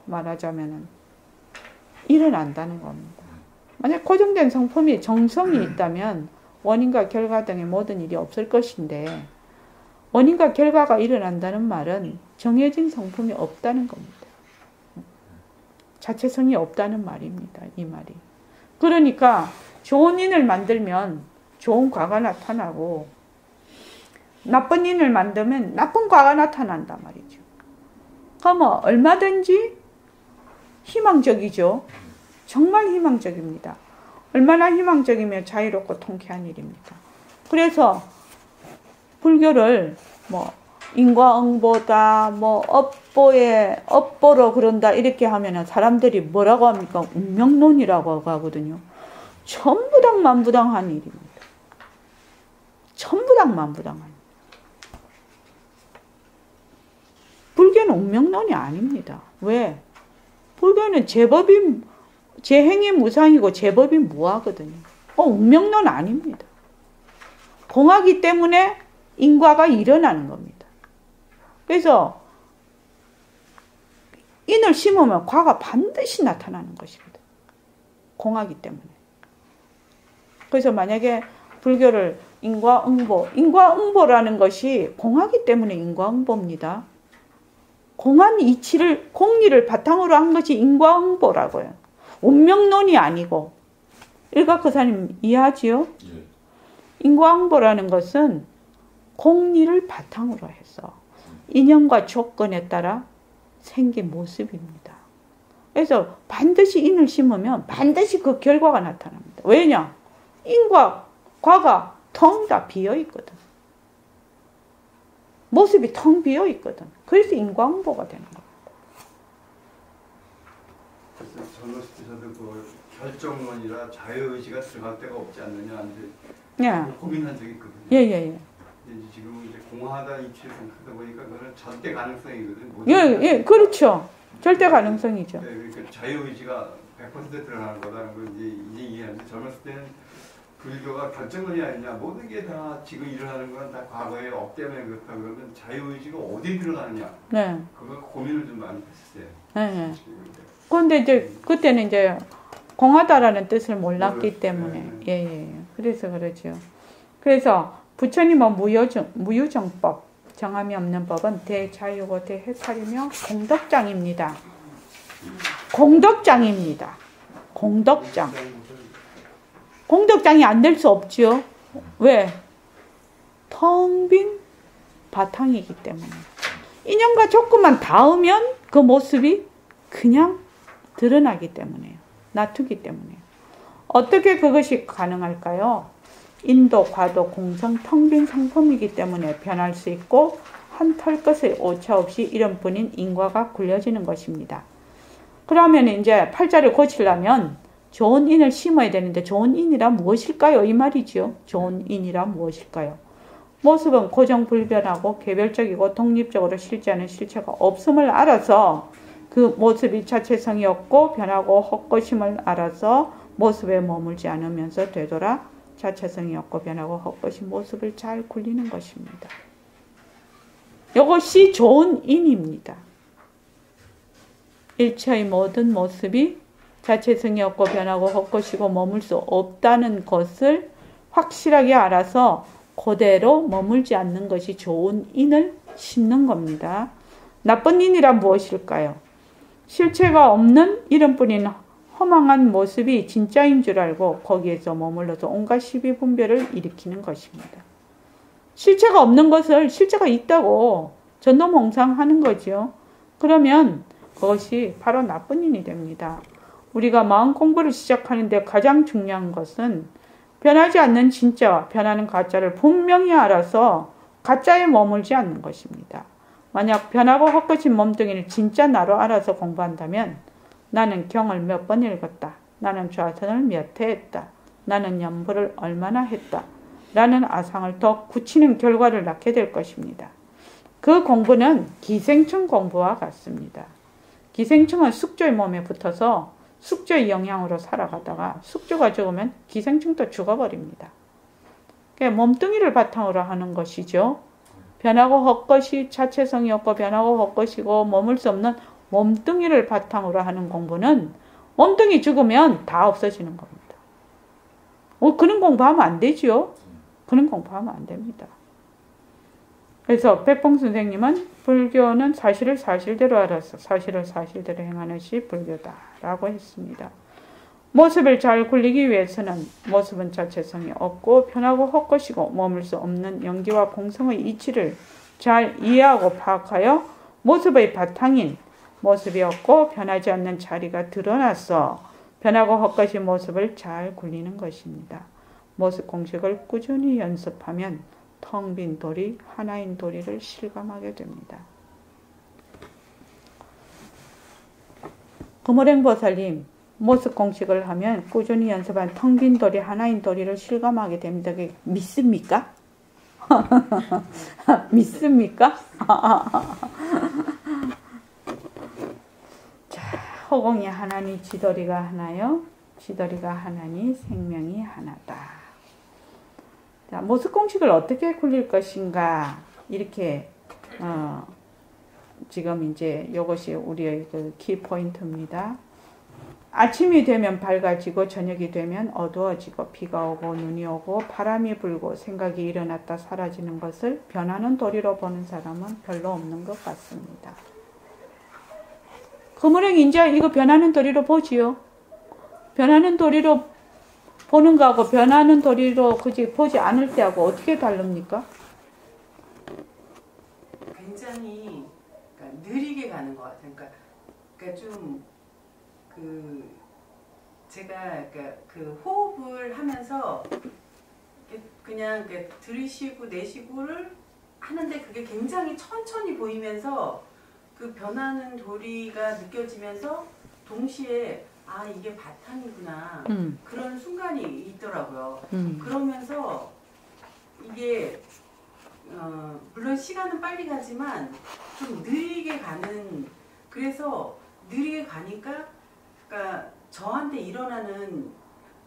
말하자면은 일어난다는 겁니다. 만약 고정된 성품이 정성이 있다면 원인과 결과 등의 모든 일이 없을 것인데 원인과 결과가 일어난다는 말은 정해진 성품이 없다는 겁니다. 자체성이 없다는 말입니다. 이 말이. 그러니까 좋은 인을 만들면 좋은 과가 나타나고 나쁜 인을 만들면 나쁜 과가 나타난단 말이죠. 그러면 얼마든지 희망적이죠. 정말 희망적입니다. 얼마나 희망적이며 자유롭고 통쾌한 일입니까? 그래서 불교를 인과응보다 업보로 그런다 이렇게 하면은 사람들이 뭐라고 합니까? 운명론이라고 하거든요. 천부당만부당한 일입니다. 천부당만부당한 일. 불교는 운명론이 아닙니다. 왜? 불교는 제 행위 무상이고 제 법이 무하거든요. 운명론 아닙니다. 공하기 때문에 인과가 일어나는 겁니다. 그래서 인을 심으면 과가 반드시 나타나는 것이거든요. 공하기 때문에. 그래서 만약에 불교를 인과응보라는 것이 공하기 때문에 인과응보입니다. 공한 이치를, 공리를 바탕으로 한 것이 인과응보라고요. 운명론이 아니고. 일각거사님 이해하지요? 예. 인과응보라는 것은 공리를 바탕으로 해서 인연과 조건에 따라 생긴 모습입니다. 그래서 반드시 인을 심으면 반드시 그 결과가 나타납니다. 왜냐? 인과, 과가 텅 다 비어있거든. 모습이 텅 비어있거든. 그래서 인과응보가 되는 겁니다. 그래서 젊었을 때 저도 그 결정론이라 자유의지가 들어갈 데가 없지 않느냐 예. 고민한 적이 있거든요. 예. 지금 이제 공하다 이치를 생각하다 보니까 그거는 절대 가능성이거든요. 예, 그렇죠. 절대 가능성이죠. 네, 그러니까 자유의지가 100% 드러나는 거다는 걸 이제 이해하는데 젊었을 때는 불교가 결정론이 아니냐, 모든 게 다 지금 일어나는 건 다 과거의 업 때문에 그렇다 그러면 자유의지가 어디 들어가느냐, 네. 그거 고민을 좀 많이 했었어요. 네. 그런데 이제 그때는 이제 공하다라는 뜻을 몰랐기 몰랐어요. 때문에 예. 그래서 그러죠. 그래서 부처님은 무유정법, 정함이 없는 법은 대자유고 대해탈이며 공덕장입니다. 공덕장입니다. 공덕장. 공덕장이 안 될 수 없지요. 왜? 텅 빈 바탕이기 때문에. 인연과 조건만 닿으면 그 모습이 그냥 드러나기 때문에요. 놔두기 때문에요. 어떻게 그것이 가능할까요? 인도, 과도, 공성, 텅 빈 상품이기 때문에 변할 수 있고 한 털것의 오차 없이 이런 뿐인 인과가 굴려지는 것입니다. 그러면 이제 팔자를 고치려면 좋은 인을 심어야 되는데 좋은 인이란 무엇일까요? 이 말이죠. 좋은 인이란 무엇일까요? 모습은 고정불변하고 개별적이고 독립적으로 실제하는 실체가 없음을 알아서 그 모습이 자체성이 없고 변하고 헛것임을 알아서 모습에 머물지 않으면서 되돌아 자체성이 없고 변하고 헛것인 모습을 잘 굴리는 것입니다. 이것이 좋은 인입니다. 일체의 모든 모습이 자체성이 없고 변하고 헛것이고 머물 수 없다는 것을 확실하게 알아서 그대로 머물지 않는 것이 좋은 인을 심는 겁니다. 나쁜 인이란 무엇일까요? 실체가 없는 이름뿐인 허망한 모습이 진짜인 줄 알고 거기에서 머물러서 온갖 시비분별을 일으키는 것입니다. 실체가 없는 것을 실체가 있다고 전도몽상하는 거죠. 그러면 그것이 바로 나쁜 인이 됩니다. 우리가 마음 공부를 시작하는데 가장 중요한 것은 변하지 않는 진짜와 변하는 가짜를 분명히 알아서 가짜에 머물지 않는 것입니다. 만약 변하고 헛것인 몸뚱이를 진짜 나로 알아서 공부한다면 나는 경을 몇 번 읽었다. 나는 좌선을 몇 회 했다. 나는 연불을 얼마나 했다. 라는 아상을 더 굳히는 결과를 낳게 될 것입니다. 그 공부는 기생충 공부와 같습니다. 기생충은 숙주의 몸에 붙어서 숙주의 영향으로 살아가다가 숙주가 죽으면 기생충도 죽어버립니다. 몸뚱이를 바탕으로 하는 것이죠. 변하고 헛것이 자체성이 없고 변하고 헛것이고 머물 수 없는 몸뚱이를 바탕으로 하는 공부는 몸뚱이 죽으면 다 없어지는 겁니다. 그런 공부하면 안 되죠. 그런 공부하면 안 됩니다. 그래서 백봉 선생님은 불교는 사실을 사실대로 알아서 사실을 사실대로 행하는 것이 불교다라고 했습니다. 모습을 잘 굴리기 위해서는 모습은 자체성이 없고 변하고 헛것이고 머물 수 없는 영기와 공성의 이치를 잘 이해하고 파악하여 모습의 바탕인 모습이 없고 변하지 않는 자리가 드러나서 변하고 헛것이 모습을 잘 굴리는 것입니다. 모습 공식을 꾸준히 연습하면 텅 빈 도리, 하나인 도리를 실감하게 됩니다. 금오랭보살님, 모습 공식을 하면 꾸준히 연습한 텅 빈 도리, 하나인 도리를 실감하게 됩니다. 그게 믿습니까? 믿습니까? 자, 허공이 하나니 지도리가 하나요? 지도리가 하나니 생명이 하나다. 자, 모습 공식을 어떻게 굴릴 것인가? 이렇게 지금 이제 이것이 우리의 그 키포인트입니다. 아침이 되면 밝아지고 저녁이 되면 어두워지고 비가 오고 눈이 오고 바람이 불고 생각이 일어났다 사라지는 것을 변하는 도리로 보는 사람은 별로 없는 것 같습니다. 금오랭 인자 이거 변하는 도리로 보지요. 변하는 도리로 보는 거하고 변하는 도리로 그지 보지 않을 때하고 어떻게 다릅니까? 굉장히 그러니까 느리게 가는 것 같아요. 그러니까 좀 제가 그 호흡을 하면서 그냥 들이쉬고 내쉬고를 하는데 그게 굉장히 천천히 보이면서 그 변하는 도리가 느껴지면서 동시에 아 이게 바탕이구나 그런 순간이 있더라고요. 그러면서 이게 물론 시간은 빨리 가지만 좀 느리게 가는 그래서 느리게 가니까 그러니까 저한테 일어나는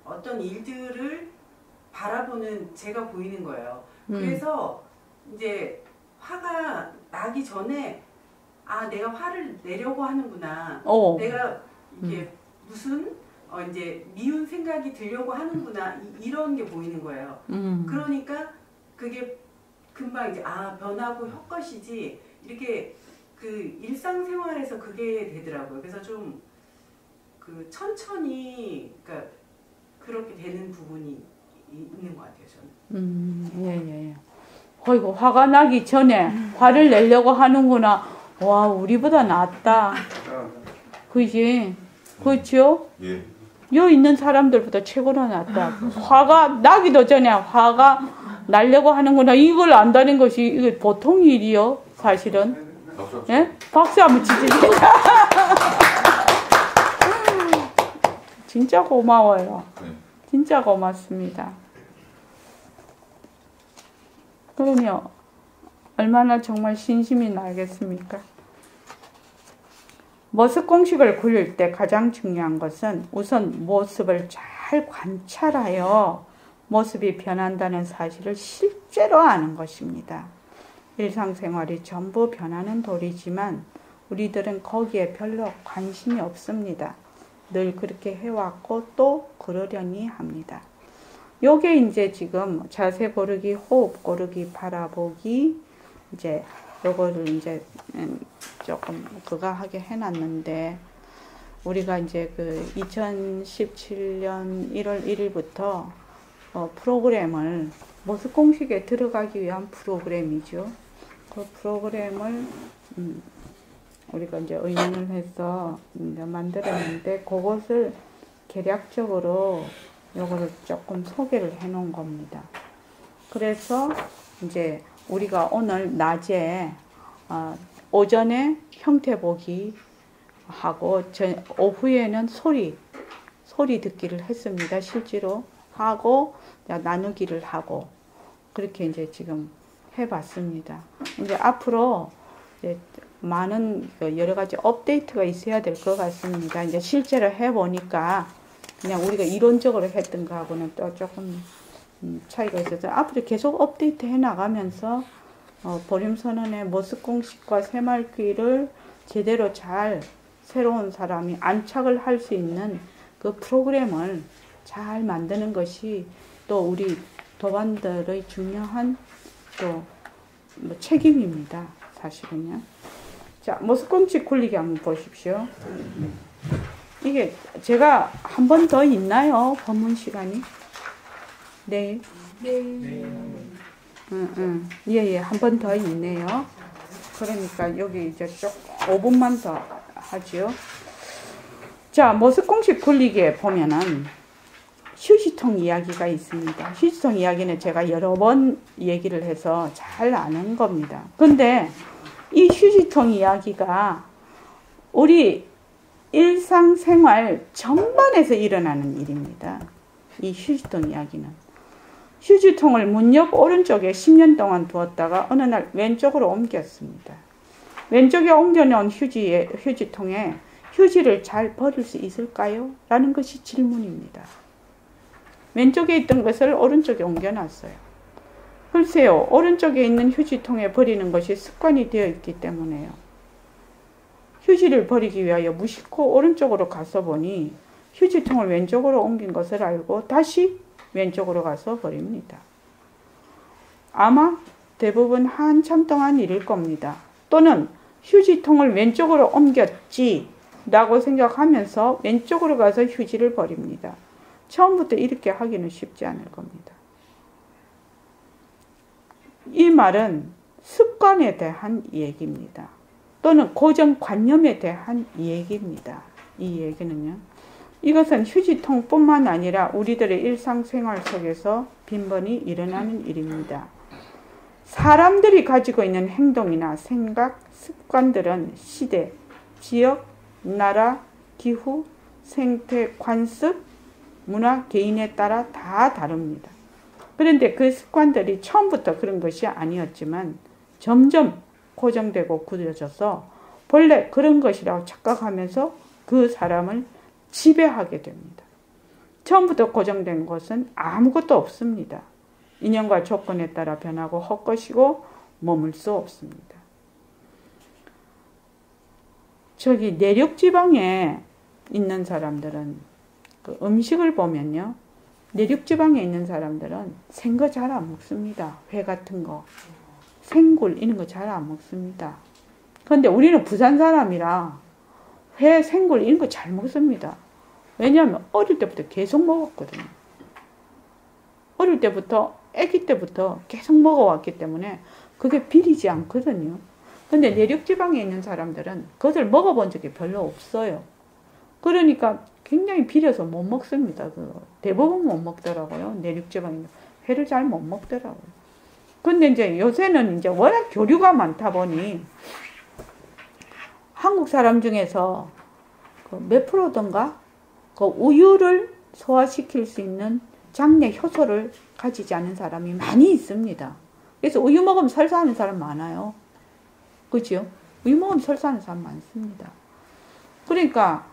어떤 일들을 바라보는 제가 보이는 거예요. 그래서 이제 화가 나기 전에 아 내가 화를 내려고 하는구나. 내가 이게 무슨 이제 미운 생각이 들려고 하는구나 이런 게 보이는 거예요. 그러니까 그게 금방 이제 아 변하고 헛것이지 이렇게 그 일상생활에서 그게 되더라고요. 그래서 좀 그 천천히 그러니까 그렇게 되는 부분이 있는 것 같아요. 저는. 예. 어이구 화가 나기 전에 화를 내려고 하는구나. 와 우리보다 낫다. 그지? 그렇죠? 예. 여기 있는 사람들보다 최고로 낫다. 화가 나기도 전에 화가 나려고 하는구나. 이걸 안다는 것이 이거 보통 일이요. 사실은. 예? 박수 한번 치주세요. 진짜 고마워요. 진짜 고맙습니다. 그러면 얼마나 정말 신심이 나겠습니까? 모습 공식을 굴릴 때 가장 중요한 것은 우선 모습을 잘 관찰하여 모습이 변한다는 사실을 실제로 아는 것입니다. 일상생활이 전부 변하는 도리지만 우리들은 거기에 별로 관심이 없습니다. 늘 그렇게 해왔고 또 그러려니 합니다. 요게 이제 지금 자세 고르기, 호흡 고르기, 바라보기 이제 요거를 이제 조금 그거 하게 해놨는데 우리가 이제 그 2017년 1월 1일부터 프로그램을 모습 공식에 들어가기 위한 프로그램이죠. 그 프로그램을 우리가 이제 의논을 해서 이제 만들었는데 그것을 계략적으로 요거를 조금 소개를 해 놓은 겁니다. 그래서 이제 우리가 오늘 낮에 오전에 형태 보기 하고 오후에는 소리 듣기를 했습니다. 실제로 하고 나누기를 하고 그렇게 이제 지금 해봤습니다. 이제 앞으로 이제 많은 여러 가지 업데이트가 있어야 될 것 같습니다. 이제 실제로 해보니까 그냥 우리가 이론적으로 했던 거하고는 또 조금 차이가 있어서 앞으로 계속 업데이트 해 나가면서 보림선언의 모습 공식과 새말귀를 제대로 잘 새로운 사람이 안착을 할 수 있는 그 프로그램을 잘 만드는 것이 또 우리 도반들의 중요한 또 뭐 책임입니다. 사실은요. 자, 모습 공식 굴리기 한번 보십시오. 이게 제가 한 번 더 있나요? 법문 시간이? 네. 예, 한 번 더 있네요. 그러니까 여기 이제 쭉 5분만 더 하죠. 자, 모습 공식 굴리기에 보면은 휴지통 이야기가 있습니다. 휴지통 이야기는 제가 여러 번 얘기를 해서 잘 아는 겁니다. 근데 이 휴지통 이야기가 우리 일상생활 전반에서 일어나는 일입니다. 이 휴지통 이야기는. 휴지통을 문 옆 오른쪽에 10년 동안 두었다가 어느 날 왼쪽으로 옮겼습니다. 왼쪽에 옮겨놓은 휴지통에 휴지를 잘 버릴 수 있을까요? 라는 것이 질문입니다. 왼쪽에 있던 것을 오른쪽에 옮겨놨어요. 글쎄요, 오른쪽에 있는 휴지통에 버리는 것이 습관이 되어 있기 때문에요. 휴지를 버리기 위하여 무심코 오른쪽으로 가서 보니 휴지통을 왼쪽으로 옮긴 것을 알고 다시 왼쪽으로 가서 버립니다. 아마 대부분 한참 동안 일일 겁니다. 또는 휴지통을 왼쪽으로 옮겼지 라고 생각하면서 왼쪽으로 가서 휴지를 버립니다. 처음부터 이렇게 하기는 쉽지 않을 겁니다. 이 말은 습관에 대한 얘기입니다. 또는 고정관념에 대한 얘기입니다. 이 얘기는요. 이것은 휴지통뿐만 아니라 우리들의 일상생활 속에서 빈번히 일어나는 일입니다. 사람들이 가지고 있는 행동이나 생각, 습관들은 시대, 지역, 나라, 기후, 생태, 관습, 문화, 개인에 따라 다 다릅니다. 그런데 그 습관들이 처음부터 그런 것이 아니었지만 점점 고정되고 굳어져서 본래 그런 것이라고 착각하면서 그 사람을 지배하게 됩니다. 처음부터 고정된 것은 아무것도 없습니다. 인연과 조건에 따라 변하고 헛것이고 머물 수 없습니다. 저기 내륙지방에 있는 사람들은 그 음식을 보면요. 내륙지방에 있는 사람들은 생거 잘 안 먹습니다. 회 같은 거. 생굴 이런 거 잘 안 먹습니다. 그런데 우리는 부산 사람이라 회, 생굴 이런 거 잘 먹습니다. 왜냐하면 어릴 때부터 계속 먹었거든요. 어릴 때부터, 아기 때부터 계속 먹어왔기 때문에 그게 비리지 않거든요. 근데 내륙지방에 있는 사람들은 그것을 먹어본 적이 별로 없어요. 그러니까 굉장히 비려서 못 먹습니다. 대부분 못 먹더라고요. 내륙지방에 회를 잘 못 먹더라고요. 근데 이제 요새는 이제 워낙 교류가 많다 보니 한국 사람 중에서 그 몇 프로던가 그 우유를 소화시킬 수 있는 장내 효소를 가지지 않은 사람이 많이 있습니다. 그래서 우유 먹으면 설사하는 사람 많아요. 그죠? 우유 먹으면 설사하는 사람 많습니다. 그러니까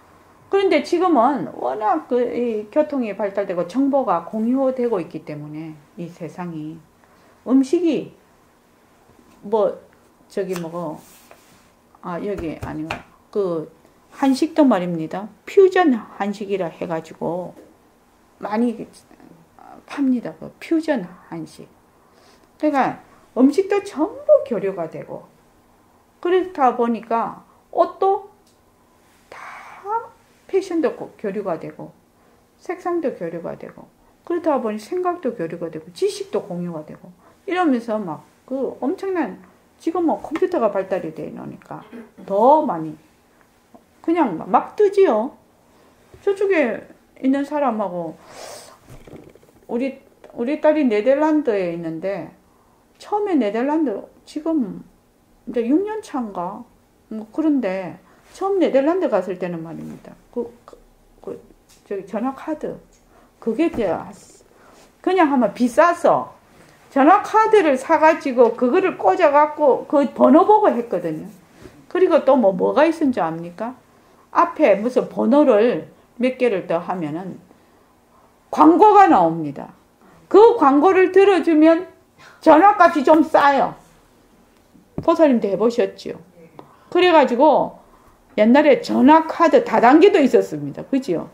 그런데 지금은 워낙 이 교통이 발달되고 정보가 공유되고 있기 때문에 이 세상이 음식이 여기 아니고 그 한식도 말입니다. 퓨전 한식이라 해가지고 많이 팝니다. 그 퓨전 한식. 그러니까 음식도 전부 교류가 되고 그렇다 보니까 옷도 다 패션도 교류가 되고 색상도 교류가 되고 그렇다 보니 생각도 교류가 되고 지식도 공유가 되고 이러면서 막 그 엄청난 지금 뭐 컴퓨터가 발달이 돼 있으니까 더 많이 그냥 막 뜨지요. 저쪽에 있는 사람하고 우리 딸이 네덜란드에 있는데 처음에 네덜란드 지금 이제 6년 차인가 뭐 그런데 처음 네덜란드 갔을 때는 말입니다. 저기 전화 카드 그게 이제 그냥 하면 비싸서 전화 카드를 사가지고 그거를 꽂아갖고 그 번호 보고 했거든요. 그리고 또 뭐가 있은 줄 압니까? 앞에 무슨 번호를 몇 개를 더 하면은 광고가 나옵니다. 그 광고를 들어주면 전화값이 좀 싸요. 보살님도 해보셨죠? 그래가지고 옛날에 전화카드 다단계도 있었습니다. 그지요?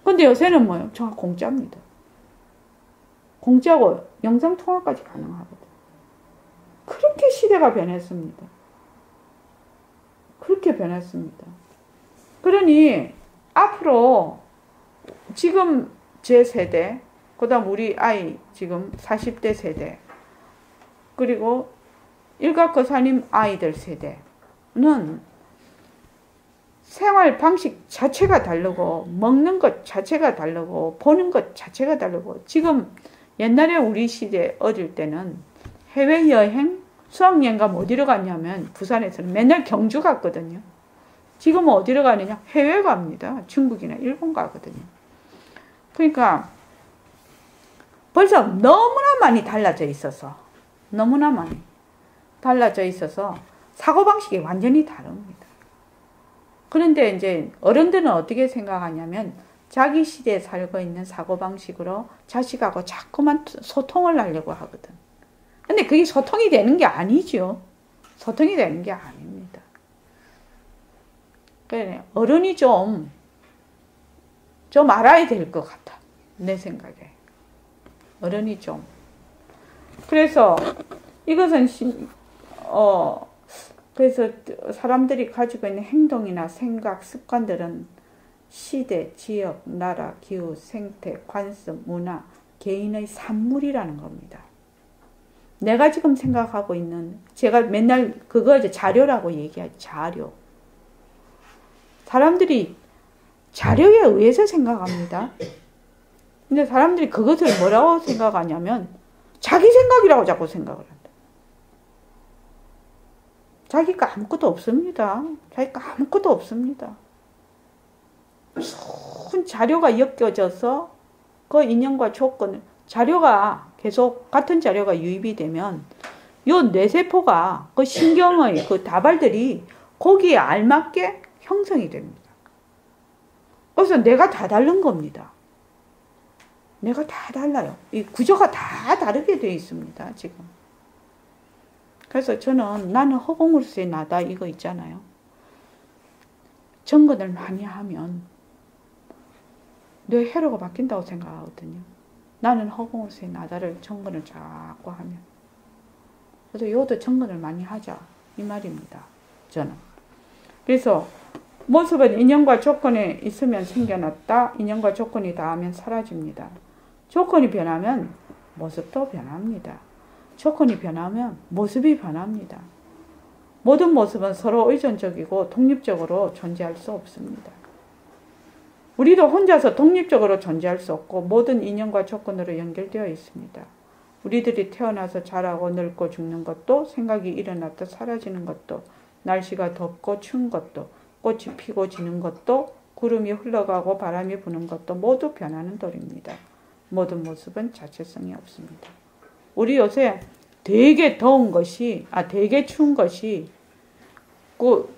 근데 요새는 뭐예요? 전화 공짜입니다. 공짜고 영상통화까지 가능하거든. 그렇게 시대가 변했습니다. 그렇게 변했습니다. 그러니 앞으로 지금 제 세대, 그 다음 우리 아이 지금 40대 세대, 그리고 일각거사님 아이들 세대는 생활 방식 자체가 다르고 먹는 것 자체가 다르고 보는 것 자체가 다르고 지금 옛날에 우리 시대 어릴 때는 해외여행 수학여행 가면 어디로 갔냐면 부산에서는 맨날 경주 갔거든요. 지금은 어디로 가느냐? 해외 갑니다. 중국이나 일본 가거든요. 그러니까 벌써 너무나 많이 달라져 있어서 너무나 많이 달라져 있어서 사고방식이 완전히 다릅니다. 그런데 이제 어른들은 어떻게 생각하냐면 자기 시대에 살고 있는 사고방식으로 자식하고 자꾸만 소통을 하려고 하거든. 근데 그게 소통이 되는 게 아니죠. 소통이 되는 게 아닙니다. 그래, 어른이 좀 알아야 될 것 같아. 내 생각에. 어른이 좀. 그래서 이것은 그래서 사람들이 가지고 있는 행동이나 생각, 습관들은 시대, 지역, 나라, 기후, 생태, 관습, 문화, 개인의 산물이라는 겁니다. 내가 지금 생각하고 있는, 제가 맨날 그거 이제 자료라고 얘기하죠. 자료. 사람들이 자료에 의해서 생각합니다. 근데 사람들이 그것을 뭐라고 생각하냐면 자기 생각이라고 자꾸 생각을 한다. 자기가 아무것도 없습니다. 자기가 아무것도 없습니다. 무슨 자료가 엮여져서 그 인연과 조건을 자료가 계속 같은 자료가 유입이 되면 요 뇌세포가 그 신경의 그 다발들이 거기에 알맞게 형성이 됩니다. 그래서 내가 다 다른 겁니다. 내가 다 달라요. 이 구조가 다 다르게 되어 있습니다. 지금. 그래서 저는 나는 허공으로서의 나다 이거 있잖아요. 정근을 많이 하면 뇌 회로가 바뀐다고 생각하거든요. 나는 허공으로서의 나다를 정근을 자꾸 하면. 그래서 요도 정근을 많이 하자 이 말입니다. 저는. 그래서 모습은 인연과 조건에 있으면 생겨났다. 인연과 조건이 닿으면 사라집니다. 조건이 변하면 모습도 변합니다. 조건이 변하면 모습이 변합니다. 모든 모습은 서로 의존적이고 독립적으로 존재할 수 없습니다. 우리도 혼자서 독립적으로 존재할 수 없고 모든 인연과 조건으로 연결되어 있습니다. 우리들이 태어나서 자라고 늙고 죽는 것도 생각이 일어났다 사라지는 것도 날씨가 덥고 추운 것도 꽃이 피고 지는 것도 구름이 흘러가고 바람이 부는 것도 모두 변하는 도리입니다. 모든 모습은 자체성이 없습니다. 우리 요새 되게 더운 것이, 되게 추운 것이,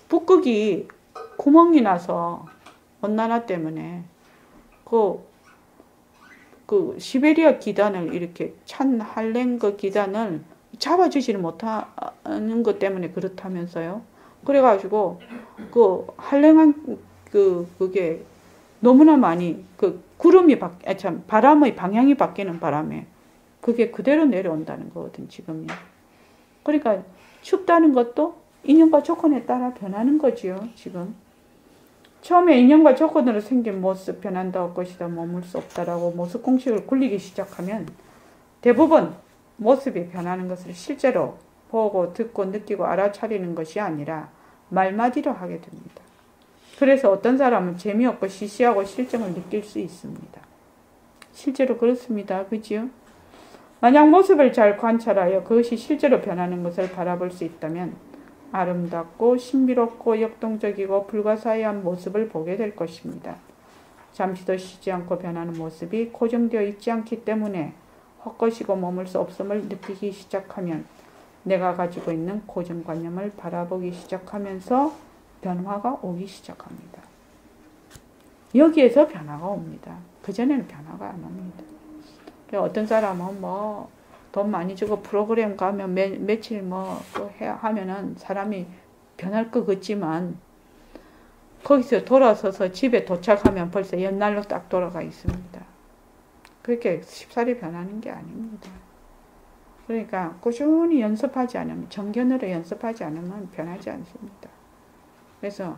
북극이 구멍이 나서 온난화 때문에 시베리아 기단을 이렇게 찬 한랭 그 기단을 잡아주지를 못하는 것 때문에 그렇다면서요. 그래가지고 한랭한 그게 너무나 많이 구름이 바람의 방향이 바뀌는 바람에 그게 그대로 내려온다는 거거든 지금요. 그러니까 춥다는 것도 인연과 조건에 따라 변하는 거지요 지금. 처음에 인연과 조건으로 생긴 모습 변한다고 것이다 머물 수 없다라고 모습 공식을 굴리기 시작하면 대부분 모습이 변하는 것을 실제로 보고 듣고 느끼고 알아차리는 것이 아니라 말마디로 하게 됩니다. 그래서 어떤 사람은 재미없고 시시하고 실정을 느낄 수 있습니다. 실제로 그렇습니다. 그지요? 만약 모습을 잘 관찰하여 그것이 실제로 변하는 것을 바라볼 수 있다면 아름답고 신비롭고 역동적이고 불가사의한 모습을 보게 될 것입니다. 잠시도 쉬지 않고 변하는 모습이 고정되어 있지 않기 때문에 헛것이고 머물 수 없음을 느끼기 시작하면 내가 가지고 있는 고정관념을 바라보기 시작하면서 변화가 오기 시작합니다. 여기에서 변화가 옵니다. 그전에는 변화가 안 옵니다. 어떤 사람은 뭐 돈 많이 주고 프로그램 가면 며칠 뭐 하면은 사람이 변할 것 같지만 거기서 돌아서서 집에 도착하면 벌써 옛날로 딱 돌아가 있습니다. 그렇게 쉽사리 변하는 게 아닙니다. 그러니까 꾸준히 연습하지 않으면, 정견으로 연습하지 않으면 변하지 않습니다. 그래서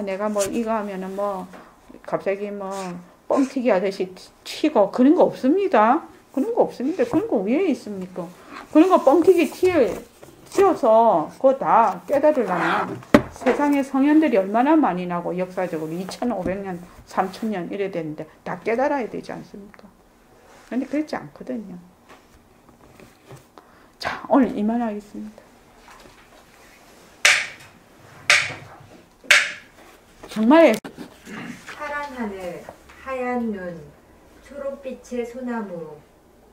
내가 뭐 이거 하면은 뭐 갑자기 뭐 뻥튀기 하듯이 튀고 그런 거 없습니다. 그런 거 없습니다. 그런 거 왜 있습니까? 그런 거 뻥튀기 튀어서 그거 다 깨달으려면 세상에 성현들이 얼마나 많이 나고 역사적으로 2500년, 3000년 이래 됐는데 다 깨달아야 되지 않습니까? 그런데 그렇지 않거든요. 자, 오늘 이만하겠습니다. 정말 파란 하늘, 하얀 눈, 초록빛의 소나무,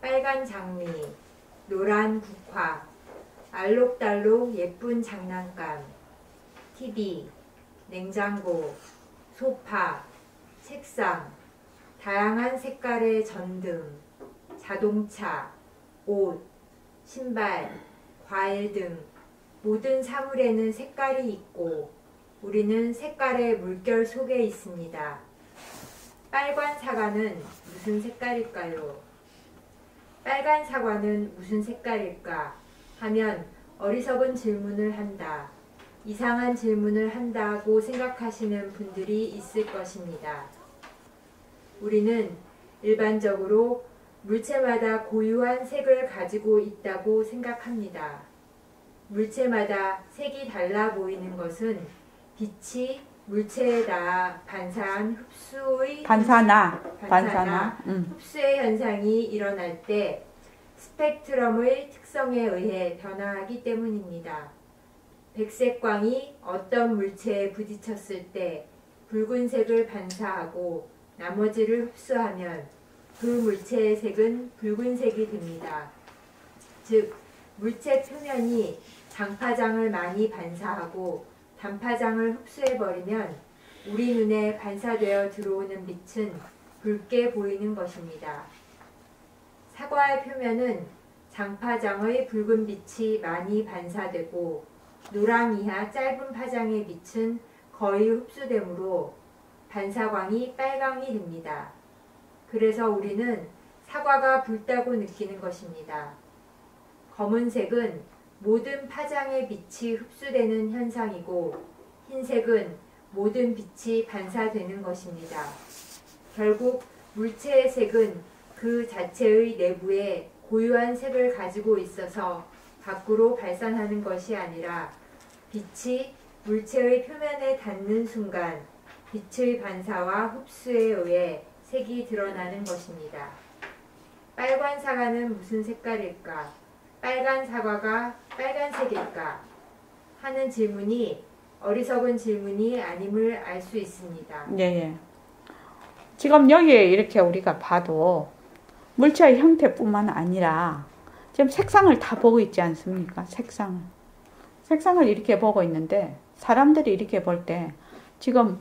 빨간 장미, 노란 국화, 알록달록 예쁜 장난감, TV, 냉장고, 소파, 책상, 다양한 색깔의 전등, 자동차, 옷, 신발, 과일 등 모든 사물에는 색깔이 있고 우리는 색깔의 물결 속에 있습니다. 빨간 사과는 무슨 색깔일까요? 빨간 사과는 무슨 색깔일까? 하면 어리석은 질문을 한다. 이상한 질문을 한다고 생각하시는 분들이 있을 것입니다. 우리는 일반적으로 물체마다 고유한 색을 가지고 있다고 생각합니다. 물체마다 색이 달라 보이는 것은 빛이 물체에 닿아 반사한 흡수의 흡수의 현상이 일어날 때 스펙트럼의 특성에 의해 변화하기 때문입니다. 백색광이 어떤 물체에 부딪혔을 때 붉은색을 반사하고 나머지를 흡수하면 그 물체의 색은 붉은색이 됩니다. 즉, 물체 표면이 장파장을 많이 반사하고 단파장을 흡수해버리면 우리 눈에 반사되어 들어오는 빛은 붉게 보이는 것입니다. 사과의 표면은 장파장의 붉은 빛이 많이 반사되고 노랑 이하 짧은 파장의 빛은 거의 흡수되므로 반사광이 빨강이 됩니다. 그래서 우리는 사과가 붉다고 느끼는 것입니다. 검은색은 모든 파장의 빛이 흡수되는 현상이고 흰색은 모든 빛이 반사되는 것입니다. 결국 물체의 색은 그 자체의 내부에 고유한 색을 가지고 있어서 밖으로 발산하는 것이 아니라 빛이 물체의 표면에 닿는 순간 빛의 반사와 흡수에 의해 색이 드러나는 것입니다. 빨간 사과는 무슨 색깔일까? 빨간 사과가 빨간색일까? 하는 질문이 어리석은 질문이 아님을 알 수 있습니다. 예. 지금 여기에 이렇게 우리가 봐도 물체의 형태뿐만 아니라 지금 색상을 다 보고 있지 않습니까? 색상을 이렇게 보고 있는데 사람들이 이렇게 볼 때 지금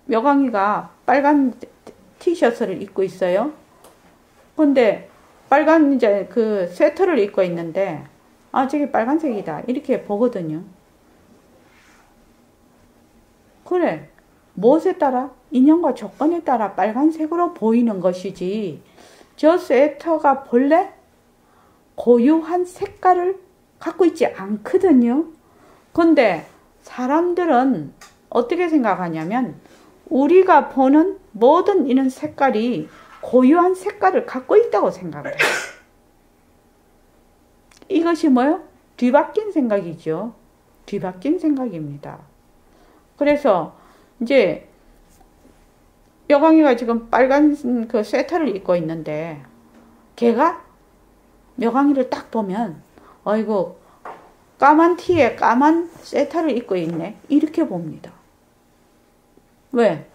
여강이가 빨간 티셔츠를 입고 있어요. 근데 빨간 이제 그 스웨터를 입고 있는데 저게 빨간색이다 이렇게 보거든요. 그래, 무엇에 따라? 인연과 조건에 따라 빨간색으로 보이는 것이지 저 스웨터가 본래 고유한 색깔을 갖고 있지 않거든요. 근데 사람들은 어떻게 생각하냐면 우리가 보는 모든 이런 색깔이 고유한 색깔을 갖고 있다고 생각을 해요. 이것이 뭐요? 뒤바뀐 생각이죠. 뒤바뀐 생각입니다. 그래서 이제 여강이가 지금 빨간 그 스웨터를 입고 있는데 걔가 여강이를 딱 보면 아이고 까만 티에 까만 스웨터를 입고 있네 이렇게 봅니다. 왜?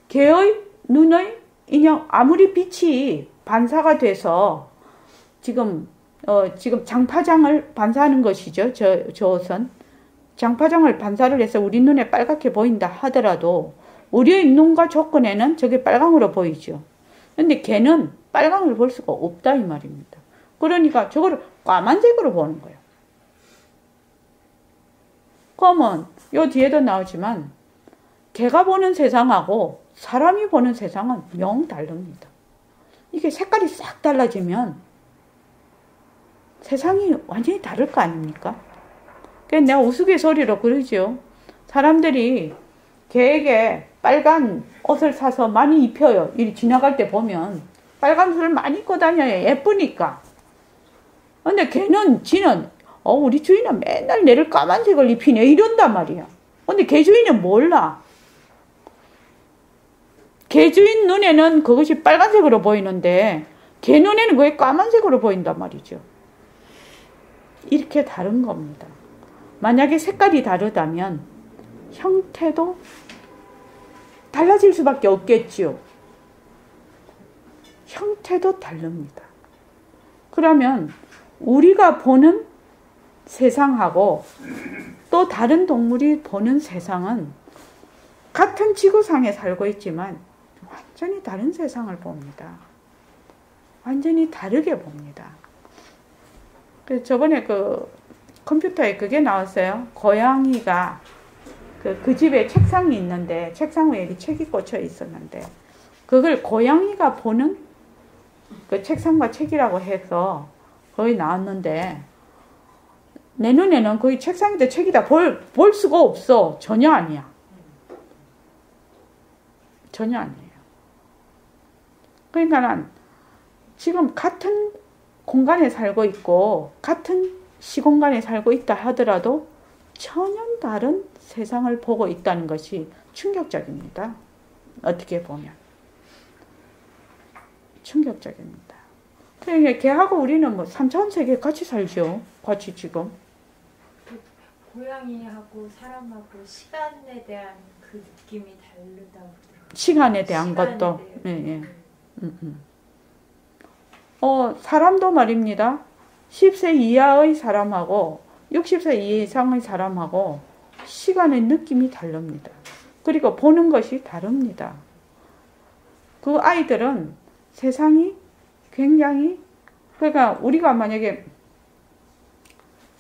걔의 눈의 인형 아무리 빛이 반사가 돼서 지금 장파장을 반사하는 것이죠. 저 옷은 장파장을 반사를 해서 우리 눈에 빨갛게 보인다 하더라도 우리의 눈과 조건에는 저게 빨강으로 보이죠. 근데 걔는 빨강을 볼 수가 없다 이 말입니다. 그러니까 저거를 까만색으로 보는 거예요. 그러면 요 뒤에도 나오지만 걔가 보는 세상하고 사람이 보는 세상은 영 다릅니다. 이게 색깔이 싹 달라지면 세상이 완전히 다를 거 아닙니까? 그래서 내가 우스갯소리로 그러죠. 사람들이 걔에게 빨간 옷을 사서 많이 입혀요. 이리 지나갈 때 보면 빨간 옷을 많이 입고 다녀요. 예쁘니까. 근데 지는 우리 주인은 맨날 내를 까만색을 입히네 이런단 말이야. 근데 걔 주인은 몰라. 걔 주인 눈에는 그것이 빨간색으로 보이는데 걔 눈에는 그게 까만색으로 보인단 말이죠. 이렇게 다른 겁니다. 만약에 색깔이 다르다면 형태도 달라질 수밖에 없겠지요. 형태도 다릅니다. 그러면 우리가 보는 세상하고 또 다른 동물이 보는 세상은 같은 지구상에 살고 있지만 완전히 다른 세상을 봅니다. 완전히 다르게 봅니다. 그래서 저번에 그 컴퓨터에 그게 나왔어요. 고양이가 그 집에 책상이 있는데 책상 위에 책이 꽂혀 있었는데 그걸 고양이가 보는 그 책상과 책이라고 해서 거기 나왔는데 내 눈에는 거기 책상이다 책이다 볼 수가 없어. 전혀 아니야. 전혀 아니에요. 그러니까 지금 같은 공간에 살고 있고 같은 시공간에 살고 있다 하더라도 전혀 다른 세상을 보고 있다는 것이 충격적입니다. 어떻게 보면 충격적입니다. 그러니까 걔하고 우리는 뭐 3차원 세계에 같이 살죠. 같이 지금 고양이하고 사람하고 시간에 대한 그 느낌이 다르다고 그러더라고요. 시간에 대한 것도 예. 사람도 말입니다. 10세 이하의 사람하고 60세 이상의 사람하고 시간의 느낌이 다릅니다. 그리고 보는 것이 다릅니다. 그 아이들은 세상이 굉장히 그러니까 우리가 만약에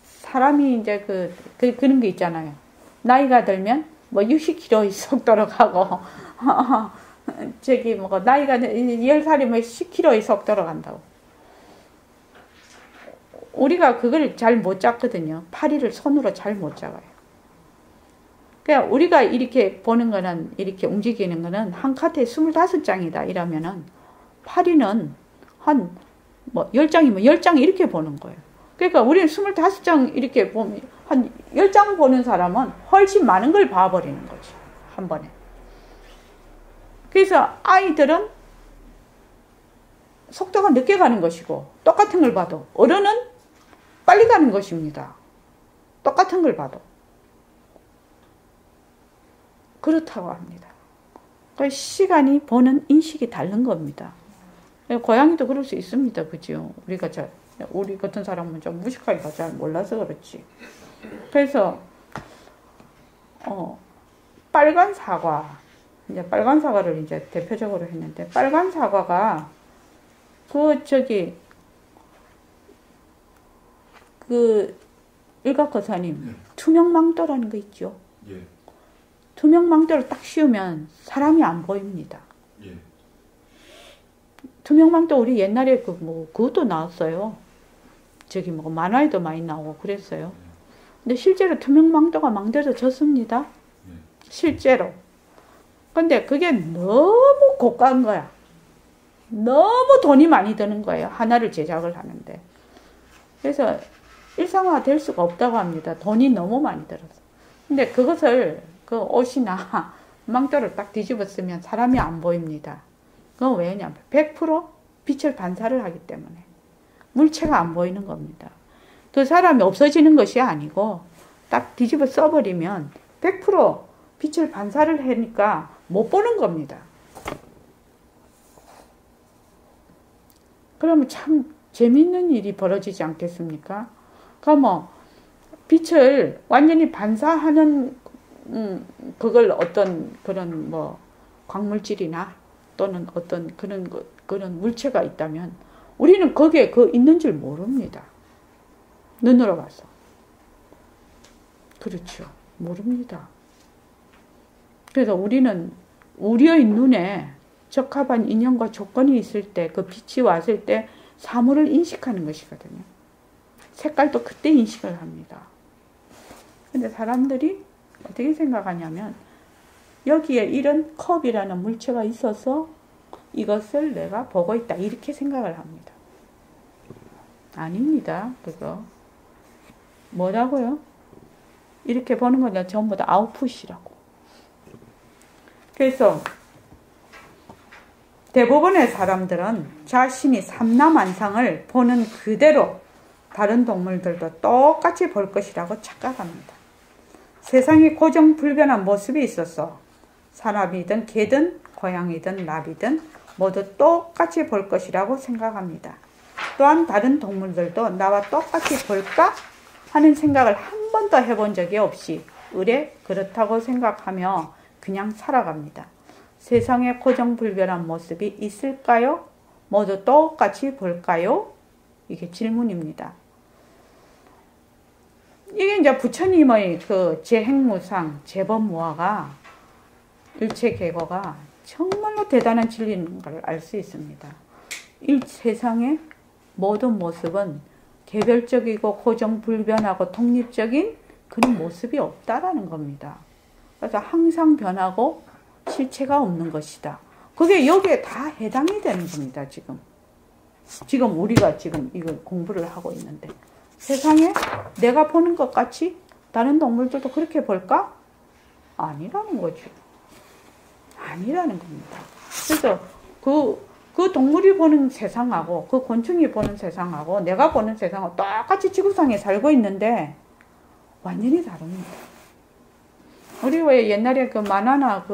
사람이 이제 그런 게 있잖아요. 나이가 들면 뭐 60km 속도로 가고 저기 뭐 나이가 10살이면 10km의 속도로 간다고. 우리가 그걸 잘 못 잡거든요. 파리를 손으로 잘 못 잡아요. 그러니까 우리가 이렇게 보는 거는 이렇게 움직이는 거는 한 카트에 25장이다 이러면은 파리는 한 뭐 10장이면 10장 이렇게 보는 거예요. 그러니까 우리는 25장 이렇게 보면 한 10장 보는 사람은 훨씬 많은 걸 봐버리는 거지. 한 번에. 그래서 아이들은 속도가 늦게 가는 것이고 똑같은 걸 봐도 어른은 빨리 가는 것입니다. 똑같은 걸 봐도. 그렇다고 합니다. 그러니까 시간이 보는 인식이 다른 겁니다. 고양이도 그럴 수 있습니다. 그죠? 우리 같은 사람은 좀 무식하기가 잘 몰라서 그렇지. 그래서 빨간 사과 이제 빨간 사과를 이제 대표적으로 했는데 빨간 사과가 일각거사님 투명 망토라는 거 있죠. 예. 투명 망토를 딱 씌우면 사람이 안 보입니다. 예. 투명 망토 우리 옛날에 그것도 나왔어요. 만화에도 많이 나오고 그랬어요. 근데 실제로 투명 망토가 만들어졌습니다. 실제로. 근데 그게 너무 고가한 거야. 너무 돈이 많이 드는 거예요. 하나를 제작을 하는데. 그래서 일상화 될 수가 없다고 합니다. 돈이 너무 많이 들어서. 근데 그것을 그 옷이나 망토를 딱 뒤집어 쓰면 사람이 안 보입니다. 그건 왜냐면 100% 빛을 반사를 하기 때문에 물체가 안 보이는 겁니다. 그 사람이 없어지는 것이 아니고 딱 뒤집어 써버리면 100% 빛을 반사를 하니까 못 보는 겁니다. 그러면 참 재밌는 일이 벌어지지 않겠습니까? 그러면 빛을 완전히 반사하는 그걸 어떤 그런 뭐 광물질이나 또는 어떤 그런 물체가 있다면 우리는 거기에 있는 줄 모릅니다. 눈으로 봐서. 그렇죠. 모릅니다. 그래서 우리는 우리의 눈에 적합한 인연과 조건이 있을 때, 그 빛이 왔을 때 사물을 인식하는 것이거든요. 색깔도 그때 인식을 합니다. 근데 사람들이 어떻게 생각하냐면 여기에 이런 컵이라는 물체가 있어서 이것을 내가 보고 있다. 이렇게 생각을 합니다. 아닙니다. 그거. 뭐라고요? 이렇게 보는 건 전부 다 아웃풋이라고. 그래서 대부분의 사람들은 자신이 삼라만상을 보는 그대로 다른 동물들도 똑같이 볼 것이라고 착각합니다. 세상에 고정불변한 모습이 있어서 사람이든 개든 고양이든 나비든 모두 똑같이 볼 것이라고 생각합니다. 또한 다른 동물들도 나와 똑같이 볼까 하는 생각을 한 번도 해본 적이 없이 의례 그렇다고 생각하며 그냥 살아갑니다. 세상에 고정불변한 모습이 있을까요? 모두 똑같이 볼까요? 이게 질문입니다. 이게 이제 부처님의 그 제행무상, 제법무화가 일체계고가 정말로 대단한 진리인 걸 알 수 있습니다. 이 세상의 모든 모습은 개별적이고 고정불변하고 독립적인 그런 모습이 없다라는 겁니다. 그래서 항상 변하고 실체가 없는 것이다. 그게 여기에 다 해당이 되는 겁니다. 지금 우리가 지금 이걸 공부를 하고 있는데 세상에 내가 보는 것 같이 다른 동물들도 그렇게 볼까? 아니라는 거죠. 아니라는 겁니다. 그래서 그 동물이 보는 세상하고 그 곤충이 보는 세상하고 내가 보는 세상하고 똑같이 지구상에 살고 있는데 완전히 다릅니다. 우리 왜 옛날에 그 만화나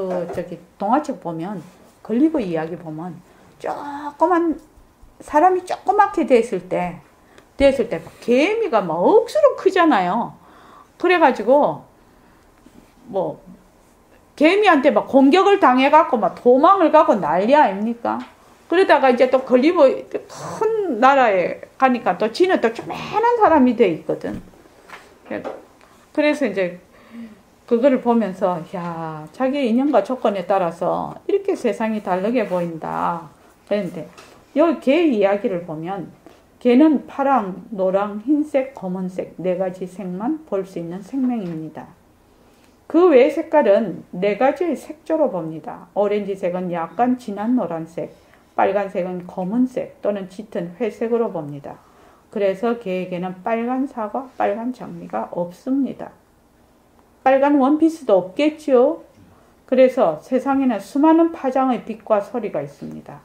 동화책 보면 걸리버 이야기 보면 조그만 사람이 조그맣게 됐을 때 개미가 막 억수로 크잖아요. 그래가지고 뭐 개미한테 막 공격을 당해갖고 막 도망을 가고 난리 아닙니까? 그러다가 이제 또 걸리버 큰 나라에 가니까 또 지는 또 조그만한 사람이 돼 있거든. 그래서 이제 그거를 보면서 야, 자기의 인연과 조건에 따라서 이렇게 세상이 다르게 보인다. 그런데 여기 개 이야기를 보면 개는 파랑, 노랑, 흰색, 검은색 4가지 색만 볼 수 있는 생명입니다. 그 외의 색깔은 4가지의 색조로 봅니다. 오렌지색은 약간 진한 노란색, 빨간색은 검은색 또는 짙은 회색으로 봅니다. 그래서 개에게는 빨간 사과, 빨간 장미가 없습니다. 빨간 원피스도 없겠죠. 그래서 세상에는 수많은 파장의 빛과 소리가 있습니다.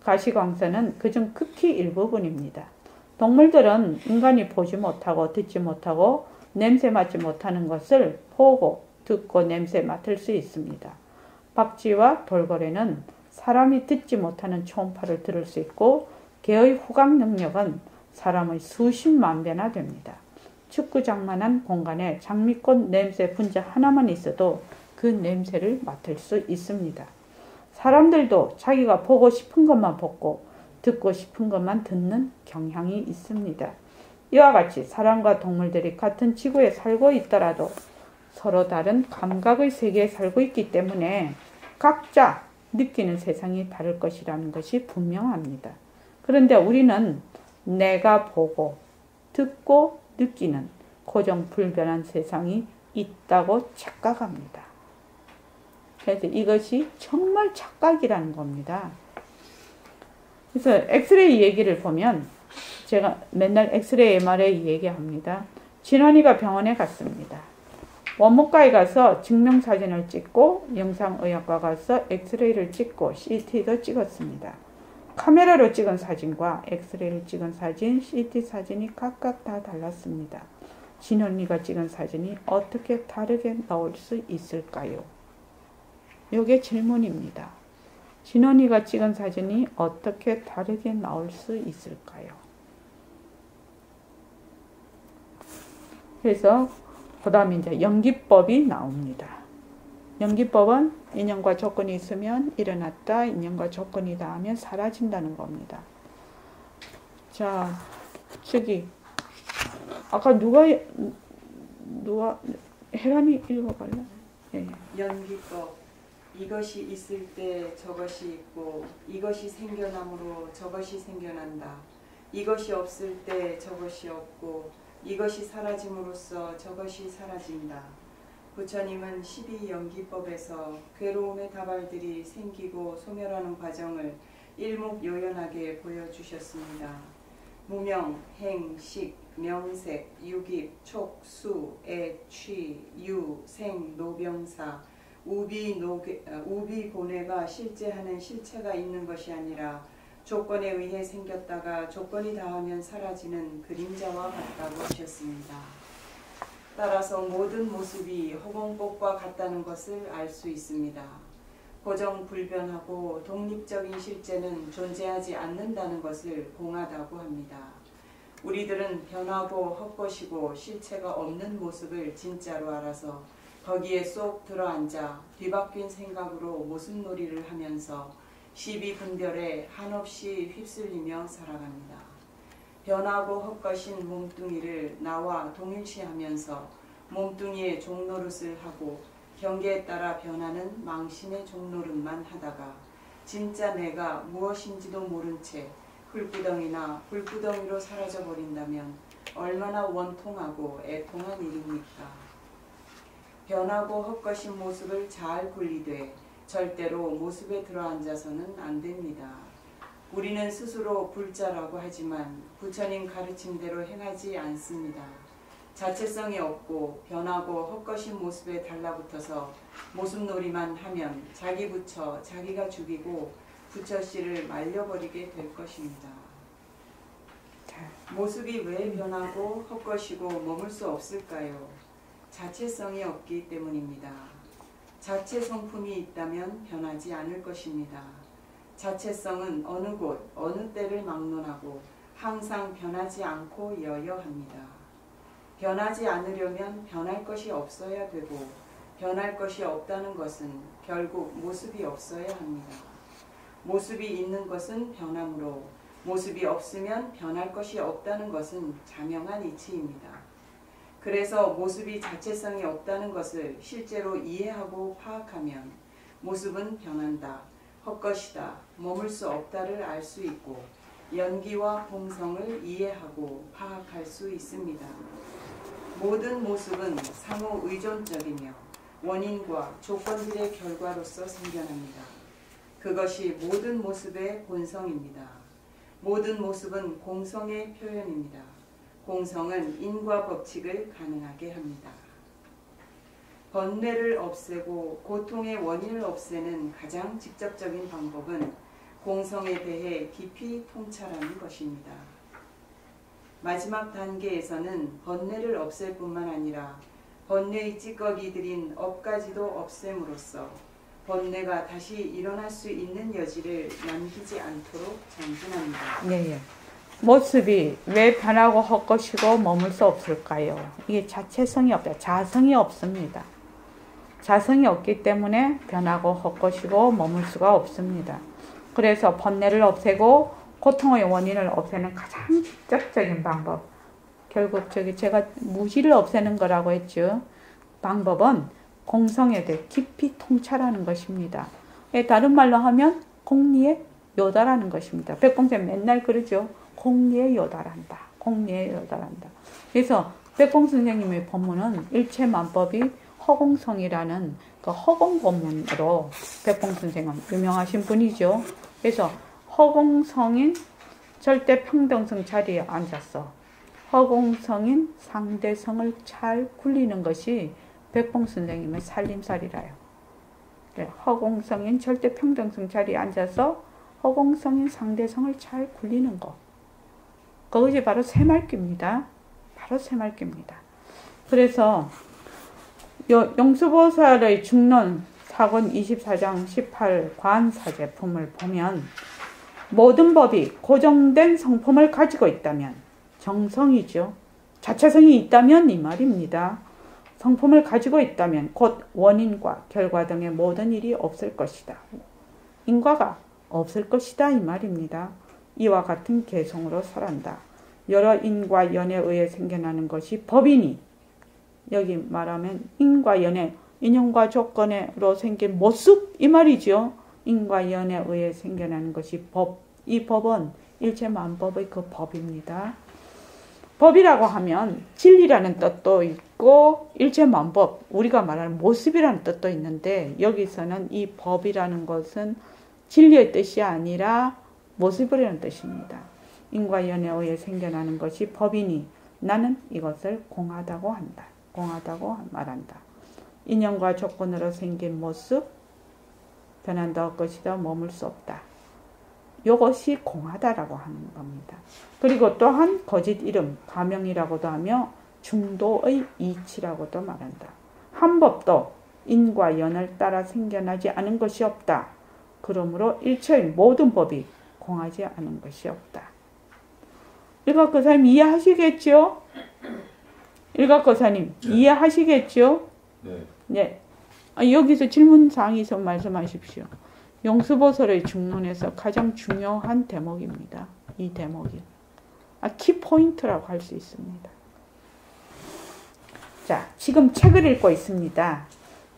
가시광선은 그중 극히 일부분입니다. 동물들은 인간이 보지 못하고 듣지 못하고 냄새 맡지 못하는 것을 보고 듣고 냄새 맡을 수 있습니다. 박쥐와 돌고래는 사람이 듣지 못하는 초음파를 들을 수 있고 개의 후각 능력은 사람의 수십만 배나 됩니다. 축구장만한 공간에 장미꽃 냄새 분자 하나만 있어도 그 냄새를 맡을 수 있습니다. 사람들도 자기가 보고 싶은 것만 보고 듣고 싶은 것만 듣는 경향이 있습니다. 이와 같이 사람과 동물들이 같은 지구에 살고 있더라도 서로 다른 감각의 세계에 살고 있기 때문에 각자 느끼는 세상이 다를 것이라는 것이 분명합니다. 그런데 우리는 내가 보고 듣고 느끼는 고정불변한 세상이 있다고 착각합니다. 그래서 이것이 정말 착각이라는 겁니다. 그래서 엑스레이 얘기를 보면 제가 맨날 엑스레이 MRI 얘기합니다. 진원이가 병원에 갔습니다. 원무과에 가서 증명사진을 찍고 영상의학과 가서 엑스레이를 찍고 CT도 찍었습니다. 카메라로 찍은 사진과 엑스레이를 찍은 사진, CT 사진이 각각 다 달랐습니다. 진원이가 찍은 사진이 어떻게 다르게 나올 수 있을까요? 이게 질문입니다. 진원이가 찍은 사진이 어떻게 다르게 나올 수 있을까요? 그래서 그 다음에 이제 연기법이 나옵니다. 연기법은 인연과 조건이 있으면 일어났다, 인연과 조건이 닿으면 사라진다는 겁니다. 자, 저기 아까 누가 혜란이 읽어볼래? 예. 연기법. 이것이 있을 때 저것이 있고 이것이 생겨남으로 저것이 생겨난다. 이것이 없을 때 저것이 없고 이것이 사라짐으로써 저것이 사라진다. 부처님은 12연기법에서 괴로움의 다발들이 생기고 소멸하는 과정을 일목요연하게 보여주셨습니다. 무명, 행, 식, 명색, 유깁, 촉, 수, 애, 취, 유, 생, 노병사, 우비, 고뇌가 실제하는 실체가 있는 것이 아니라 조건에 의해 생겼다가 조건이 닿으면 사라지는 그림자와 같다고 하셨습니다. 따라서 모든 모습이 허공꽃과 같다는 것을 알 수 있습니다. 고정불변하고 독립적인 실제는 존재하지 않는다는 것을 공하다고 합니다. 우리들은 변하고 헛것이고 실체가 없는 모습을 진짜로 알아서 거기에 쏙 들어앉아 뒤바뀐 생각으로 모습놀이를 하면서 시비분별에 한없이 휩쓸리며 살아갑니다. 변하고 헛것인 몸뚱이를 나와 동일시하면서 몸뚱이의 종노릇을 하고 경계에 따라 변하는 망신의 종노릇만 하다가 진짜 내가 무엇인지도 모른 채 흙구덩이나 불구덩이로 사라져버린다면 얼마나 원통하고 애통한 일입니까? 변하고 헛것인 모습을 잘 분리돼 절대로 모습에 들어앉아서는 안 됩니다. 우리는 스스로 불자라고 하지만 부처님 가르침대로 행하지 않습니다. 자체성이 없고 변하고 헛것인 모습에 달라붙어서 모습놀이만 하면 자기 부처, 자기가 죽이고 부처씨를 말려버리게 될 것입니다. 모습이 왜 변하고 헛것이고 머물 수 없을까요? 자체성이 없기 때문입니다. 자체 성품이 있다면 변하지 않을 것입니다. 자체성은 어느 곳, 어느 때를 막론하고 항상 변하지 않고 여여합니다. 변하지 않으려면 변할 것이 없어야 되고 변할 것이 없다는 것은 결국 모습이 없어야 합니다. 모습이 있는 것은 변함으로 모습이 없으면 변할 것이 없다는 것은 자명한 이치입니다. 그래서 모습이 자체성이 없다는 것을 실제로 이해하고 파악하면 모습은 변한다, 헛것이다, 머물 수 없다를 알 수 있고 연기와 공성을 이해하고 파악할 수 있습니다. 모든 모습은 상호 의존적이며 원인과 조건들의 결과로서 생겨납니다. 그것이 모든 모습의 본성입니다. 모든 모습은 공성의 표현입니다. 공성은 인과 법칙을 가능하게 합니다. 번뇌를 없애고 고통의 원인을 없애는 가장 직접적인 방법은 공성에 대해 깊이 통찰하는 것입니다. 마지막 단계에서는 번뇌를 없앨 뿐만 아니라 번뇌의 찌꺼기들인 업까지도 없앰으로써 번뇌가 다시 일어날 수 있는 여지를 남기지 않도록 전진합니다. 네, 예. 모습이 왜 변하고 헛것이고 머물 수 없을까요? 이게 자체성이 없다. 자성이 없습니다. 자성이 없기 때문에 변하고 헛것이고 머물 수가 없습니다. 그래서 번뇌를 없애고 고통의 원인을 없애는 가장 직접적인 방법. 결국 제가 무지를 없애는 거라고 했죠. 방법은 공성에 대해 깊이 통찰하는 것입니다. 다른 말로 하면 공리에 요달하는 것입니다. 백공쌤 맨날 그러죠. 공리에 요달한다. 공리에 요달한다. 그래서 백공 선생님의 법문은 일체만법이 허공성이라는 그 허공 법문으로 백공 선생은 유명하신 분이죠. 그래서 허공성인 절대 평등성 자리에 앉아서 허공성인 상대성을 잘 굴리는 것이 백봉 선생님의 살림살이라요. 허공성인 절대 평등성 자리에 앉아서 허공성인 상대성을 잘 굴리는 것. 그것이 바로 새말귀입니다. 바로 새말귀입니다. 그래서 용수보살의 중론 사권 24장 18 관사제품을 보면 모든 법이 고정된 성품을 가지고 있다면 정성이죠. 자체성이 있다면 이 말입니다. 성품을 가지고 있다면 곧 원인과 결과 등의 모든 일이 없을 것이다. 인과가 없을 것이다 이 말입니다. 이와 같은 개성으로 설한다. 여러 인과 연에 의해 생겨나는 것이 법이니 여기 말하면 인과 연에 인연과 조건으로 생긴 모습 이 말이죠. 인과 연에 의해 생겨나는 것이 법. 이 법은 일체만법의 그 법입니다. 법이라고 하면 진리라는 뜻도 있고 일체만법 우리가 말하는 모습이라는 뜻도 있는데 여기서는 이 법이라는 것은 진리의 뜻이 아니라 모습이라는 뜻입니다. 인과 연에 의해 생겨나는 것이 법이니 나는 이것을 공하다고 한다. 공하다고 말한다. 인연과 조건으로 생긴 모습 변한다 할 것이다 머물 수 없다. 이것이 공하다라고 하는 겁니다. 그리고 또한 거짓 이름 가명이라고도 하며 중도의 이치라고도 말한다. 한 법도 인과 연을 따라 생겨나지 않은 것이 없다. 그러므로 일체의 모든 법이 공하지 않은 것이 없다. 일각거사님 이해하시겠죠? 일각거사님 이해하시겠죠? 네. 네. 여기서 질문사항이 있으면 말씀하십시오. 용수보살의 중론에서 가장 중요한 대목입니다. 이 대목이. 키포인트라고 할 수 있습니다. 자, 지금 책을 읽고 있습니다.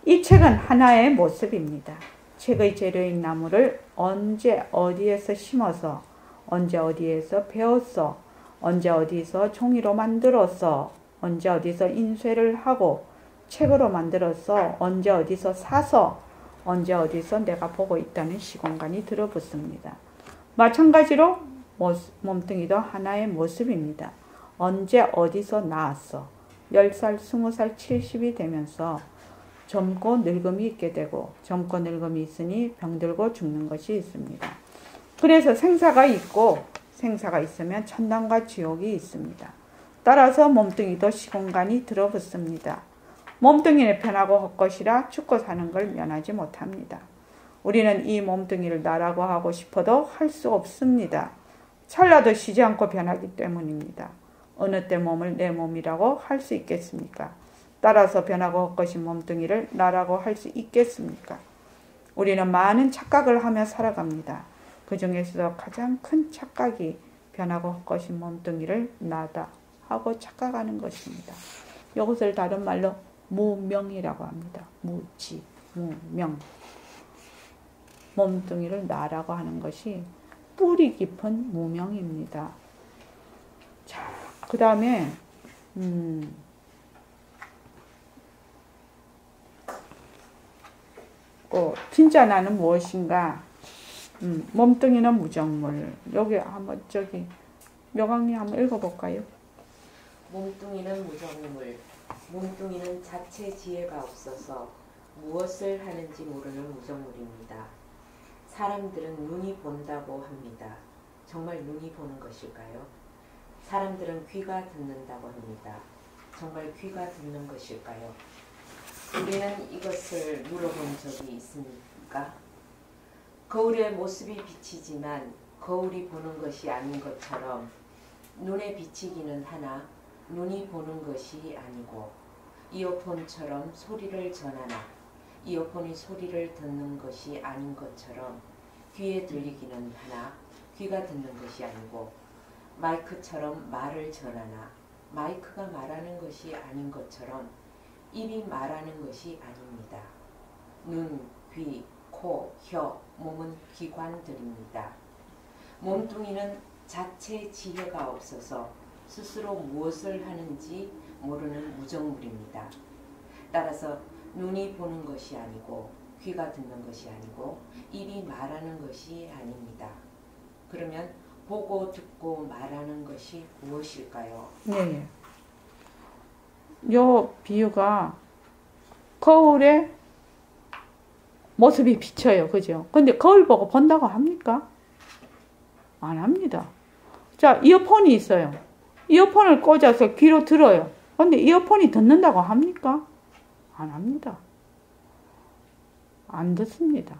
이 책은 하나의 모습입니다. 책의 재료인 나무를 언제 어디에서 심어서 언제 어디에서 베었어 언제 어디서 종이로 만들었어 언제 어디서 인쇄를 하고 책으로 만들어서 언제 어디서 사서 언제 어디서 내가 보고 있다는 시공간이 들어붙습니다. 마찬가지로 몸뚱이도 하나의 모습입니다. 언제 어디서 나왔어 10살, 20살, 70이 되면서 젊고 늙음이 있게 되고 젊고 늙음이 있으니 병들고 죽는 것이 있습니다. 그래서 생사가 있고 생사가 있으면 천당과 지옥이 있습니다. 따라서 몸뚱이도 시공간이 들어붙습니다. 몸뚱이는 변하고 헛것이라 죽고 사는 걸 면하지 못합니다. 우리는 이 몸뚱이를 나라고 하고 싶어도 할 수 없습니다. 찰나도 쉬지 않고 변하기 때문입니다. 어느 때 몸을 내 몸이라고 할 수 있겠습니까? 따라서 변하고 헛것인 몸뚱이를 나라고 할 수 있겠습니까? 우리는 많은 착각을 하며 살아갑니다. 그 중에서도 가장 큰 착각이 변하고 헛것인 몸뚱이를 나다 하고 착각하는 것입니다. 이것을 다른 말로 무명이라고 합니다. 무지, 무명. 몸뚱이를 나라고 하는 것이 뿌리 깊은 무명입니다. 자, 그 다음에 진짜 나는 무엇인가? 몸뚱이는 무정물. 여기 한번 묘강님 한번 읽어볼까요? 몸뚱이는 무정물. 몸뚱이는 자체 지혜가 없어서 무엇을 하는지 모르는 무정물입니다. 사람들은 눈이 본다고 합니다. 정말 눈이 보는 것일까요? 사람들은 귀가 듣는다고 합니다. 정말 귀가 듣는 것일까요? 우리는 이것을 물어본 적이 있습니까? 거울의 모습이 비치지만 거울이 보는 것이 아닌 것처럼 눈에 비치기는 하나 눈이 보는 것이 아니고 이어폰처럼 소리를 전하나 이어폰이 소리를 듣는 것이 아닌 것처럼 귀에 들리기는 하나 귀가 듣는 것이 아니고 마이크처럼 말을 전하나 마이크가 말하는 것이 아닌 것처럼 입이 말하는 것이 아닙니다. 눈, 귀, 코, 혀, 몸은 기관들입니다. 몸뚱이는 자체 지혜가 없어서 스스로 무엇을 하는지 모르는 무정물입니다. 따라서 눈이 보는 것이 아니고 귀가 듣는 것이 아니고 입이 말하는 것이 아닙니다. 그러면 보고 듣고 말하는 것이 무엇일까요? 예. 요 비유가 거울에 모습이 비쳐요. 그죠? 근데 거울 보고 본다고 합니까? 안 합니다. 자, 이어폰이 있어요. 이어폰을 꽂아서 귀로 들어요. 근데 이어폰이 듣는다고 합니까? 안 합니다. 안 듣습니다.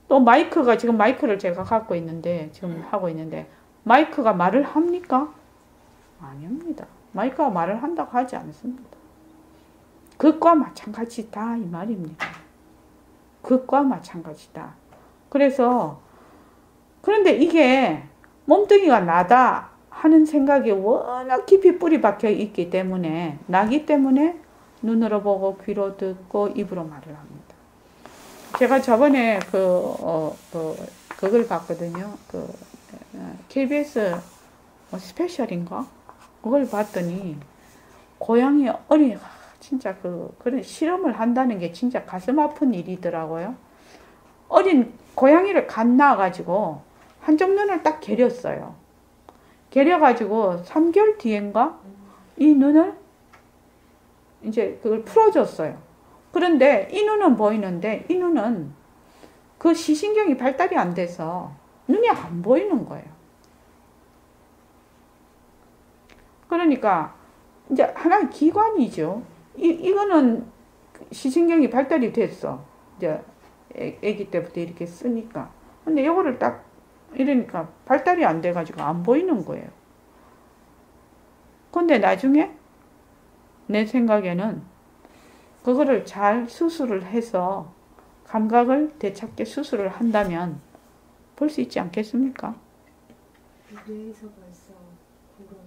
또 마이크가, 지금 마이크를 제가 갖고 있는데, 지금 하고 있는데, 마이크가 말을 합니까? 아닙니다. 마이크가 말을 한다고 하지 않습니다. 그것과 마찬가지다, 이 말입니다. 그것과 마찬가지다. 그래서, 그런데 이게 몸뚱이가 나다 하는 생각이 워낙 깊이 뿌리 박혀 있기 때문에, 나기 때문에 눈으로 보고 귀로 듣고 입으로 말을 합니다. 제가 저번에 그걸 봤거든요. KBS 스페셜인가? 그걸 봤더니, 고양이 어린이가 진짜 그런 실험을 한다는 게 진짜 가슴 아픈 일이더라고요. 어린 고양이를 갓 낳아가지고 한쪽 눈을 딱 개렸어요. 개려가지고 3개월 뒤엔가 이 눈을 이제 그걸 풀어줬어요. 그런데 이 눈은 보이는데 이 눈은 그 시신경이 발달이 안 돼서 눈이 안 보이는 거예요. 그러니까 이제 하나의 기관이죠. 이거는 시신경이 발달이 됐어. 이제 아기 때부터 이렇게 쓰니까. 근데 이거를 딱 이러니까 발달이 안 돼가지고 안 보이는 거예요. 근데 나중에 내 생각에는 그거를 잘 수술을 해서 감각을 되찾게 수술을 한다면 볼 수 있지 않겠습니까? 뇌에서 벌써 그런.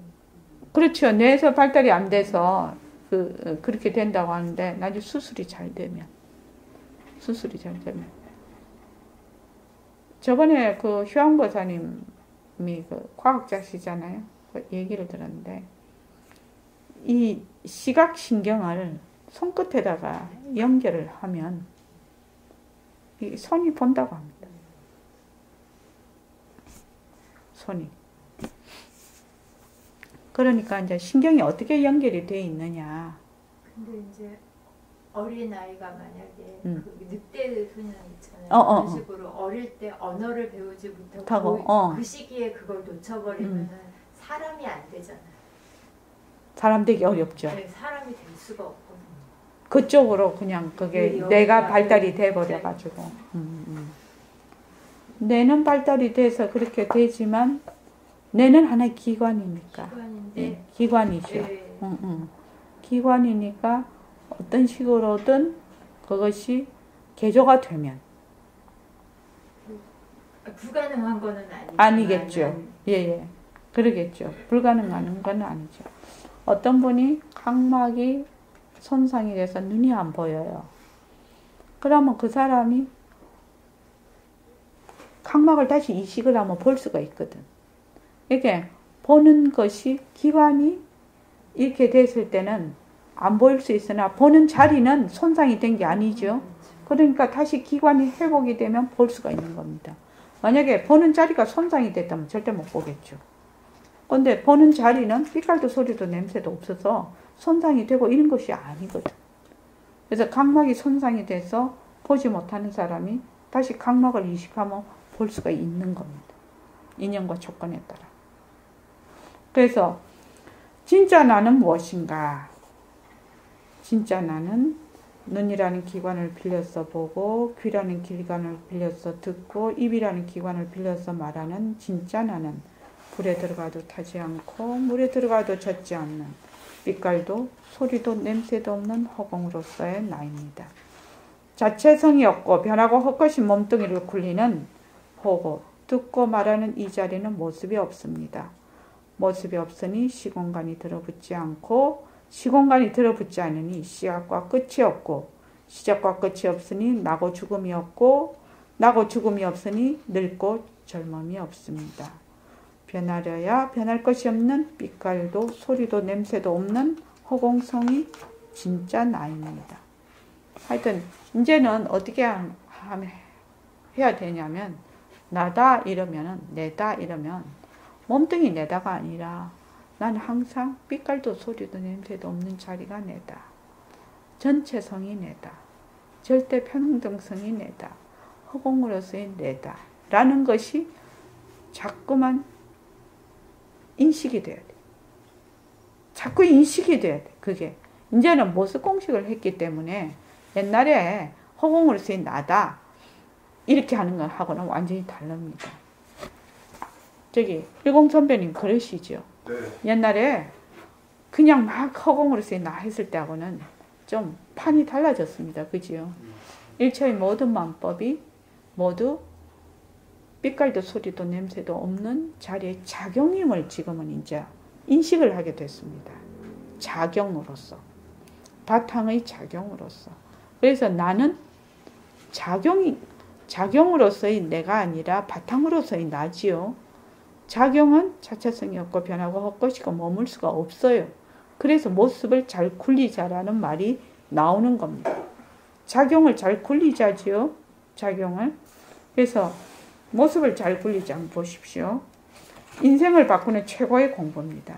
그렇죠. 뇌에서 발달이 안 돼서 그렇게 된다고 하는데 나중에 수술이 잘 되면 저번에 그 휴양보사님이 그 과학자시잖아요. 그 얘기를 들었는데 이 시각신경을 손끝에다가 연결을 하면 이 손이 본다고 합니다. 손이. 그러니까 이제 신경이 어떻게 연결이 되어 있느냐. 근데 이제 어린 아이가 만약에 음. 그 늑대 소년 있잖아요. 그런 어. 식으로 어릴 때 언어를 배우지 못하고 타고, 그 시기에 그걸 놓쳐버리면은 사람이 안 되잖아요. 사람 되기 어렵죠. 네, 사람이 될 수가 없거든요. 그쪽으로 그냥 그게 뇌가 발달이 돼버려가지고. 뇌는 발달이 돼서 그렇게 되지만 뇌는 하나의 기관이니까. 기관인데. 예, 기관이죠. 네. 기관이니까 어떤 식으로든 그것이 개조가 되면 불가능한 거는 아니겠죠. 예. 그러겠죠. 불가능한 건 아니죠. 어떤 분이 각막이 손상이 돼서 눈이 안 보여요. 그러면 그 사람이 각막을 다시 이식을 하면 볼 수가 있거든. 이게 보는 것이 기관이 이렇게 됐을 때는 안 보일 수 있으나 보는 자리는 손상이 된 게 아니죠. 그러니까 다시 기관이 회복이 되면 볼 수가 있는 겁니다. 만약에 보는 자리가 손상이 됐다면 절대 못 보겠죠. 근데 보는 자리는 빛깔도 소리도 냄새도 없어서 손상이 되고 이런 것이 아니거든. 그래서 각막이 손상이 돼서 보지 못하는 사람이 다시 각막을 이식하면 볼 수가 있는 겁니다. 인연과 조건에 따라. 그래서 진짜 나는 무엇인가? 진짜 나는 눈이라는 기관을 빌려서 보고 귀라는 기관을 빌려서 듣고 입이라는 기관을 빌려서 말하는 진짜 나는 불에 들어가도 타지 않고 물에 들어가도 젖지 않는 빛깔도 소리도 냄새도 없는 허공으로서의 나입니다. 자체성이 없고 변하고 헛것인 몸뚱이를 굴리는 보고 듣고 말하는 이 자리는 모습이 없습니다. 모습이 없으니 시공간이 들어붙지 않고 시공간이 들어붙지 않으니 시작과 끝이 없고 시작과 끝이 없으니 나고 죽음이 없고 나고 죽음이 없으니 늙고 젊음이 없습니다. 변하려야 변할 것이 없는 빛깔도 소리도 냄새도 없는 허공성이 진짜 나입니다. 하여튼 이제는 어떻게 해야 되냐면 나다 이러면 내다 이러면 몸뚱이 내다가 아니라 나는 항상 빛깔도 소리도 냄새도 없는 자리가 내다. 전체성이 내다. 절대 평등성이 내다. 허공으로서의 내다. 라는 것이 자꾸만 인식이 돼야 돼. 자꾸 인식이 돼야 돼. 그게. 이제는 모습 공식을 했기 때문에 옛날에 허공으로서의 나다. 이렇게 하는 거하고는 완전히 다릅니다. 저기 일공 선배님 그러시죠. 네. 옛날에 그냥 막 허공으로서의 나 했을 때하고는 좀 판이 달라졌습니다. 그지요? 일체의 모든 만법이 모두 빛깔도 소리도 냄새도 없는 자리의 작용임을 지금은 이제 인식을 하게 됐습니다. 작용으로서. 바탕의 작용으로서. 그래서 나는 작용으로서의 내가 아니라 바탕으로서의 나지요. 작용은 자체성이 없고 변하고 헛것이고 머물 수가 없어요. 그래서 모습을 잘 굴리자라는 말이 나오는 겁니다. 작용을 잘 굴리자지요. 작용을. 그래서 모습을 잘 굴리자 한번 보십시오. 인생을 바꾸는 최고의 공부입니다.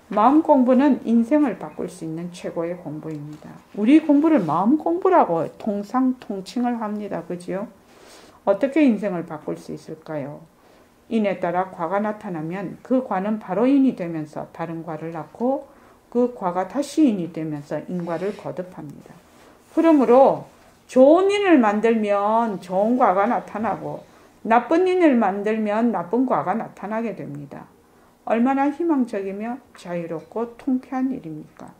마음 공부는 인생을 바꿀 수 있는 최고의 공부입니다. 우리 공부를 마음 공부라고 통칭을 합니다. 그지요? 어떻게 인생을 바꿀 수 있을까요? 인에 따라 과가 나타나면 그 과는 바로 인이 되면서 다른 과를 낳고 그 과가 다시 인이 되면서 인과를 거듭합니다. 그러므로 좋은 인을 만들면 좋은 과가 나타나고 나쁜 인을 만들면 나쁜 과가 나타나게 됩니다. 얼마나 희망적이며 자유롭고 통쾌한 일입니까?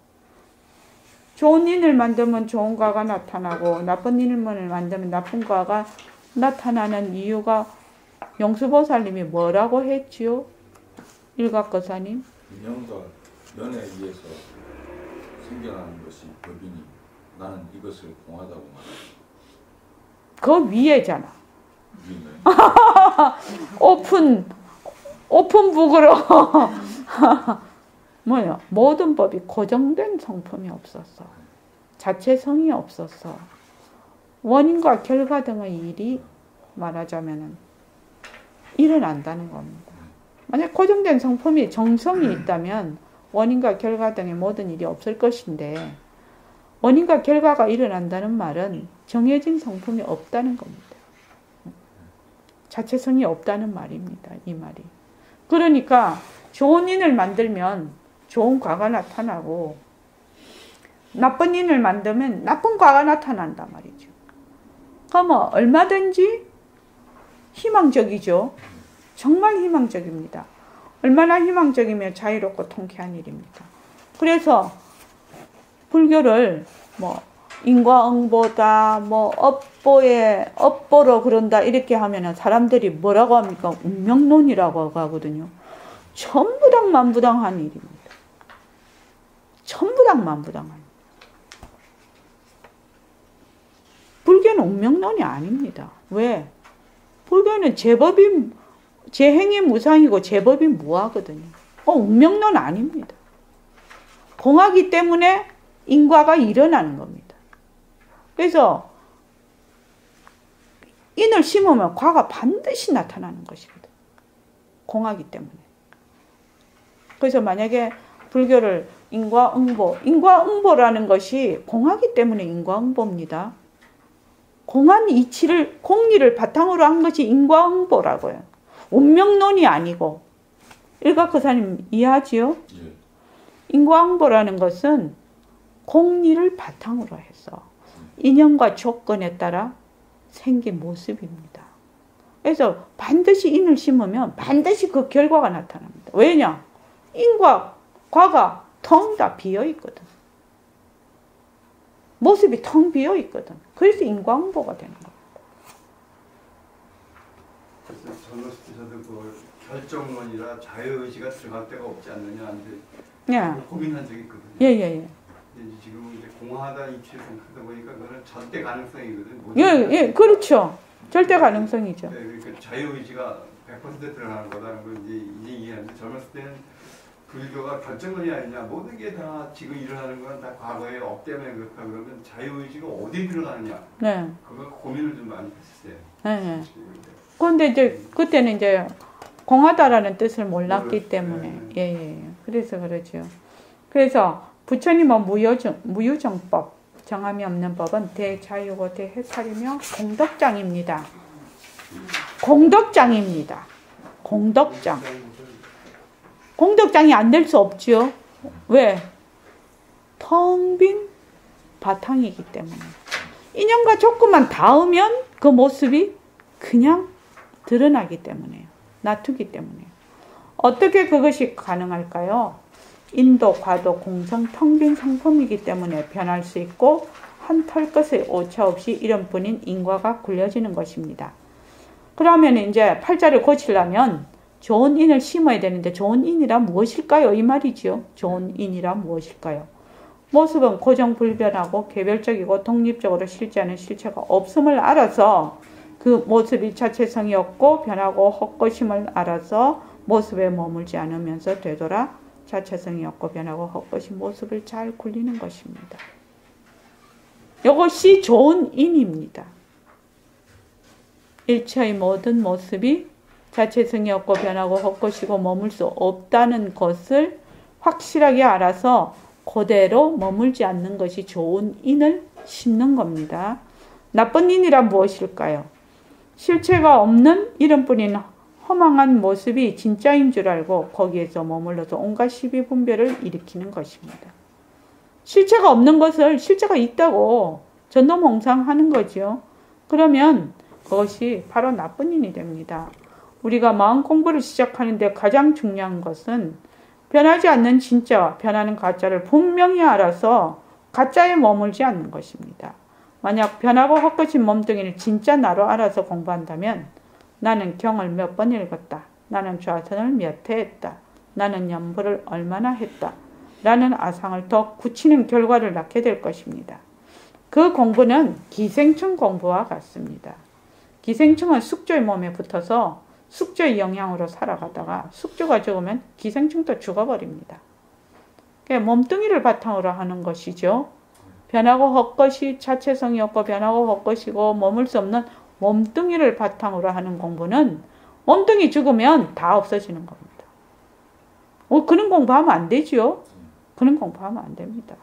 좋은 인을 만들면 좋은 과가 나타나고 나쁜 인을 만들면 나쁜 과가 나타나는 이유가 용수보살님이 뭐라고 했지요? 일각거사님? 인연과 연에 의해서 생겨나는 것이 법이니 나는 이것을 공하다고 말한다. 그 위에잖아. 위인가요? 오픈북으로 뭐야? 모든 법이 고정된 성품이 없었어. 자체성이 없었어. 원인과 결과 등의 일이 말하자면은 일어난다는 겁니다. 만약 고정된 성품이 정성이 있다면 원인과 결과 등의 모든 일이 없을 것인데 원인과 결과가 일어난다는 말은 정해진 성품이 없다는 겁니다. 자체성이 없다는 말입니다. 이 말이. 그러니까 좋은 인을 만들면 좋은 과가 나타나고 나쁜 인을 만들면 나쁜 과가 나타난단 말이죠. 그러면 얼마든지 희망적이죠. 정말 희망적입니다. 얼마나 희망적이며 자유롭고 통쾌한 일입니까? 그래서 불교를 인과응보다 업보로 그런다 이렇게 하면은 사람들이 뭐라고 합니까? 운명론이라고 하거든요. 천부당만부당한 일입니다. 천부당만부당한. 불교는 운명론이 아닙니다. 왜? 불교는 제행이 무상이고 제법이 무하거든요. 운명론 아닙니다. 공하기 때문에 인과가 일어나는 겁니다. 그래서 인을 심으면 과가 반드시 나타나는 것이거든. 공하기 때문에. 그래서 만약에 불교를 인과응보라는 것이 공하기 때문에 인과응보입니다. 공한 이치를, 공리를 바탕으로 한 것이 인과응보라고요. 운명론이 아니고. 일각거사님 이해하지요? 예. 인과응보라는 것은 공리를 바탕으로 해서 인연과 조건에 따라 생긴 모습입니다. 그래서 반드시 인을 심으면 반드시 그 결과가 나타납니다. 왜냐? 인과, 과가 텅 다 비어있거든. 모습이 텅 비어있거든. 그래서 인과응보가 되는 겁니다. 그래서 젊었을 때 저도 그 결정론이라 자유의지가 들어갈 데가 없지 않느냐 예. 고민한 적이 있거든요. 예. 근데 지금 이제 공하다 입시에 생각하다 보니까 그거는 절대 가능성이거든. 예, 그렇죠. 절대 가능성이죠. 네, 그러니까 자유의지가 100% 들어가는 거다는 걸 이제 이해하는데 젊었을 때는 불교가 결정론이 아니냐, 모든 게 다 지금 일어나는 건 다 과거에 업 때문에 그렇다 그러면 자유의지가 어디 들어가느냐, 그거 고민을 좀 많이 했었어요. 네. 그런데 이제 그때는 이제 공하다라는 뜻을 몰랐기 때문에. 네. 예. 그래서 그러죠. 그래서 부처님은 무유정법, 정함이 없는 법은 대자유고 대해탈이며 공덕장입니다. 공덕장입니다. 공덕장. 공덕장이 안 될 수 없죠. 왜? 텅 빈 바탕이기 때문에. 인연과 조건만 닿으면 그 모습이 그냥 드러나기 때문에요. 놔두기 때문에요. 어떻게 그것이 가능할까요? 인도, 과도, 공성, 텅 빈 상품이기 때문에 변할 수 있고 한 털 것의 오차 없이 이런뿐인 인과가 굴려지는 것입니다. 그러면 이제 팔자를 고치려면 좋은 인을 심어야 되는데 좋은 인이라 무엇일까요? 이 말이죠. 좋은 인이라 무엇일까요? 모습은 고정불변하고 개별적이고 독립적으로 실제하는 실체가 없음을 알아서 그 모습이 자체성이 없고 변하고 헛것임을 알아서 모습에 머물지 않으면서 되돌아 자체성이 없고 변하고 헛것인 모습을 잘 굴리는 것입니다. 이것이 좋은 인입니다. 일체의 모든 모습이 자체성이 없고 변하고 헛것이고 머물 수 없다는 것을 확실하게 알아서 그대로 머물지 않는 것이 좋은 인을 심는 겁니다. 나쁜 인이란 무엇일까요? 실체가 없는 이름뿐인 허망한 모습이 진짜인 줄 알고 거기에서 머물러서 온갖 시비 분별을 일으키는 것입니다. 실체가 없는 것을 실체가 있다고 전도몽상하는 거죠. 그러면 그것이 바로 나쁜 인이 됩니다. 우리가 마음 공부를 시작하는데 가장 중요한 것은 변하지 않는 진짜와 변하는 가짜를 분명히 알아서 가짜에 머물지 않는 것입니다. 만약 변하고 헛것인 몸뚱이를 진짜 나로 알아서 공부한다면 나는 경을 몇 번 읽었다. 나는 좌선을 몇 회 했다. 나는 연보를 얼마나 했다. 라는 아상을 더 굳히는 결과를 낳게 될 것입니다. 그 공부는 기생충 공부와 같습니다. 기생충은 숙주의 몸에 붙어서 숙주의 영향으로 살아가다가 숙주가 죽으면 기생충도 죽어버립니다. 몸뚱이를 바탕으로 하는 것이죠. 변하고 헛것이 자체성이 없고 변하고 헛것이고 머물 수 없는 몸뚱이를 바탕으로 하는 공부는 몸뚱이 죽으면 다 없어지는 겁니다. 그런 공부하면 안 되죠. 그런 공부하면 안 됩니다.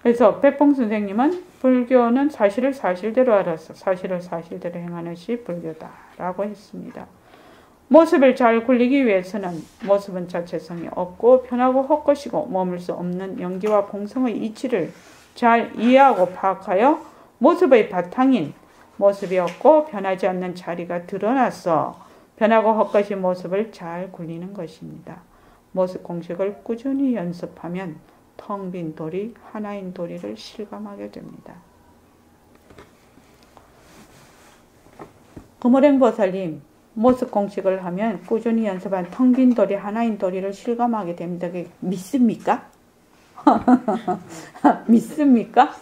그래서 백봉 선생님은 불교는 사실을 사실대로 알아서 사실을 사실대로 행하는 것이 불교다라고 했습니다. 모습을 잘 굴리기 위해서는 모습은 자체성이 없고 변하고 헛것이고 머물 수 없는 영기와 공성의 이치를 잘 이해하고 파악하여 모습의 바탕인 모습이 없고 변하지 않는 자리가 드러나서 변하고 헛것인 모습을 잘 굴리는 것입니다. 모습 공식을 꾸준히 연습하면 텅 빈 도리, 하나인 도리를 실감하게 됩니다. 금오랭보살님, 모습 공식을 하면 꾸준히 연습한 텅 빈 도리, 하나인 도리를 실감하게 됩니다. 그게 믿습니까? 믿습니까?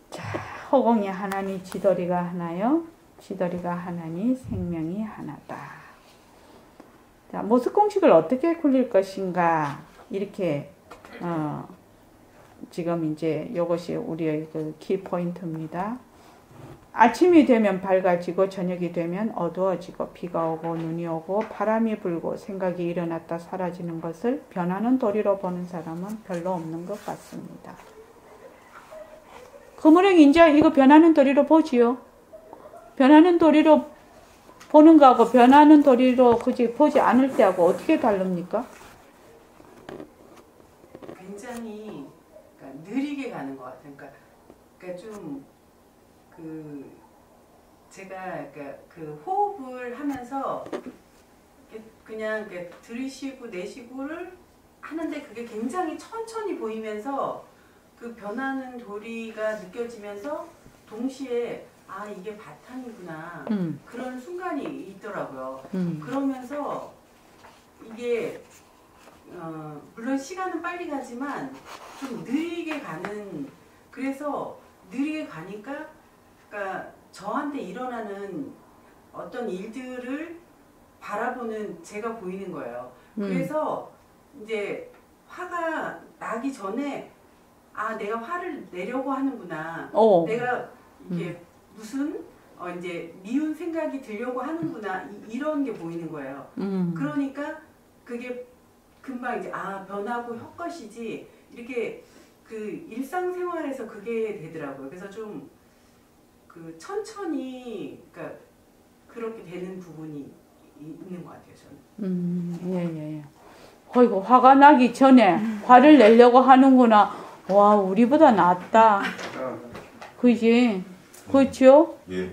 자, 허공이 하나니 지도리가 하나요? 지도리가 하나니 생명이 하나다. 자, 모습 공식을 어떻게 굴릴 것인가? 이렇게 지금 이제 이것이 우리의 그 키포인트입니다. 아침이 되면 밝아지고 저녁이 되면 어두워지고 비가 오고 눈이 오고 바람이 불고 생각이 일어났다 사라지는 것을 변하는 도리로 보는 사람은 별로 없는 것 같습니다. 금오랭 인자 이거 변하는 도리로 보지요. 변하는 도리로 보는 거하고 변하는 도리로 그지 보지 않을 때하고 어떻게 다릅니까? 굉장히 그러니까 느리게 가는 것 같아요. 그러니까 좀 제가 그 호흡을 하면서 그냥 들이쉬고 내쉬고를 하는데 그게 굉장히 천천히 보이면서 그 변하는 도리가 느껴지면서 동시에 아 이게 바탕이구나 그런 순간이 있더라고요. 그러면서 이게 물론 시간은 빨리 가지만 좀 느리게 가는 그래서 느리게 가니까 그러니까 저한테 일어나는 어떤 일들을 바라보는 제가 보이는 거예요. 그래서 이제 화가 나기 전에 아 내가 화를 내려고 하는구나. 내가 이게 무슨 이제 미운 생각이 들려고 하는구나 이런 게 보이는 거예요. 그러니까 그게 금방 이제 변하고 헛것이지 이렇게 그 일상생활에서 그게 되더라고요. 그래서 좀 그 천천히 그러니까 그렇게 되는 부분이 있는 것 같아요. 저는. 예. 어이구 화가 나기 전에 화를 내려고 하는구나. 와 우리보다 낫다. 그지? 그렇죠? 예.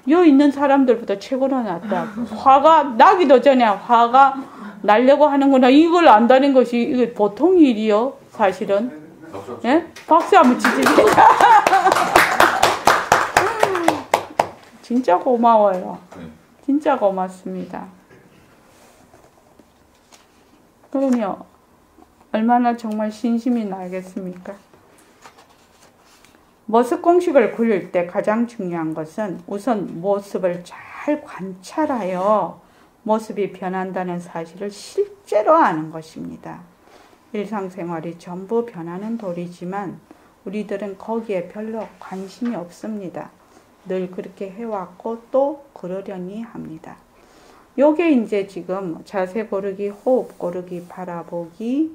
여기 있는 사람들보다 최고로 낫다. 화가 나기도 전에 화가 나려고 하는구나. 이걸 안다는 것이 이게 보통 일이요. 사실은. 예? 박수 한번 치지. 진짜 고마워요. 진짜 고맙습니다. 그럼요. 얼마나 정말 신심이 나겠습니까? 모습 공식을 그릴 때 가장 중요한 것은 우선 모습을 잘 관찰하여 모습이 변한다는 사실을 실제로 아는 것입니다. 일상생활이 전부 변하는 도리지만 우리들은 거기에 별로 관심이 없습니다. 늘 그렇게 해왔고 또 그러려니 합니다. 요게 이제 지금 자세 고르기, 호흡 고르기, 바라보기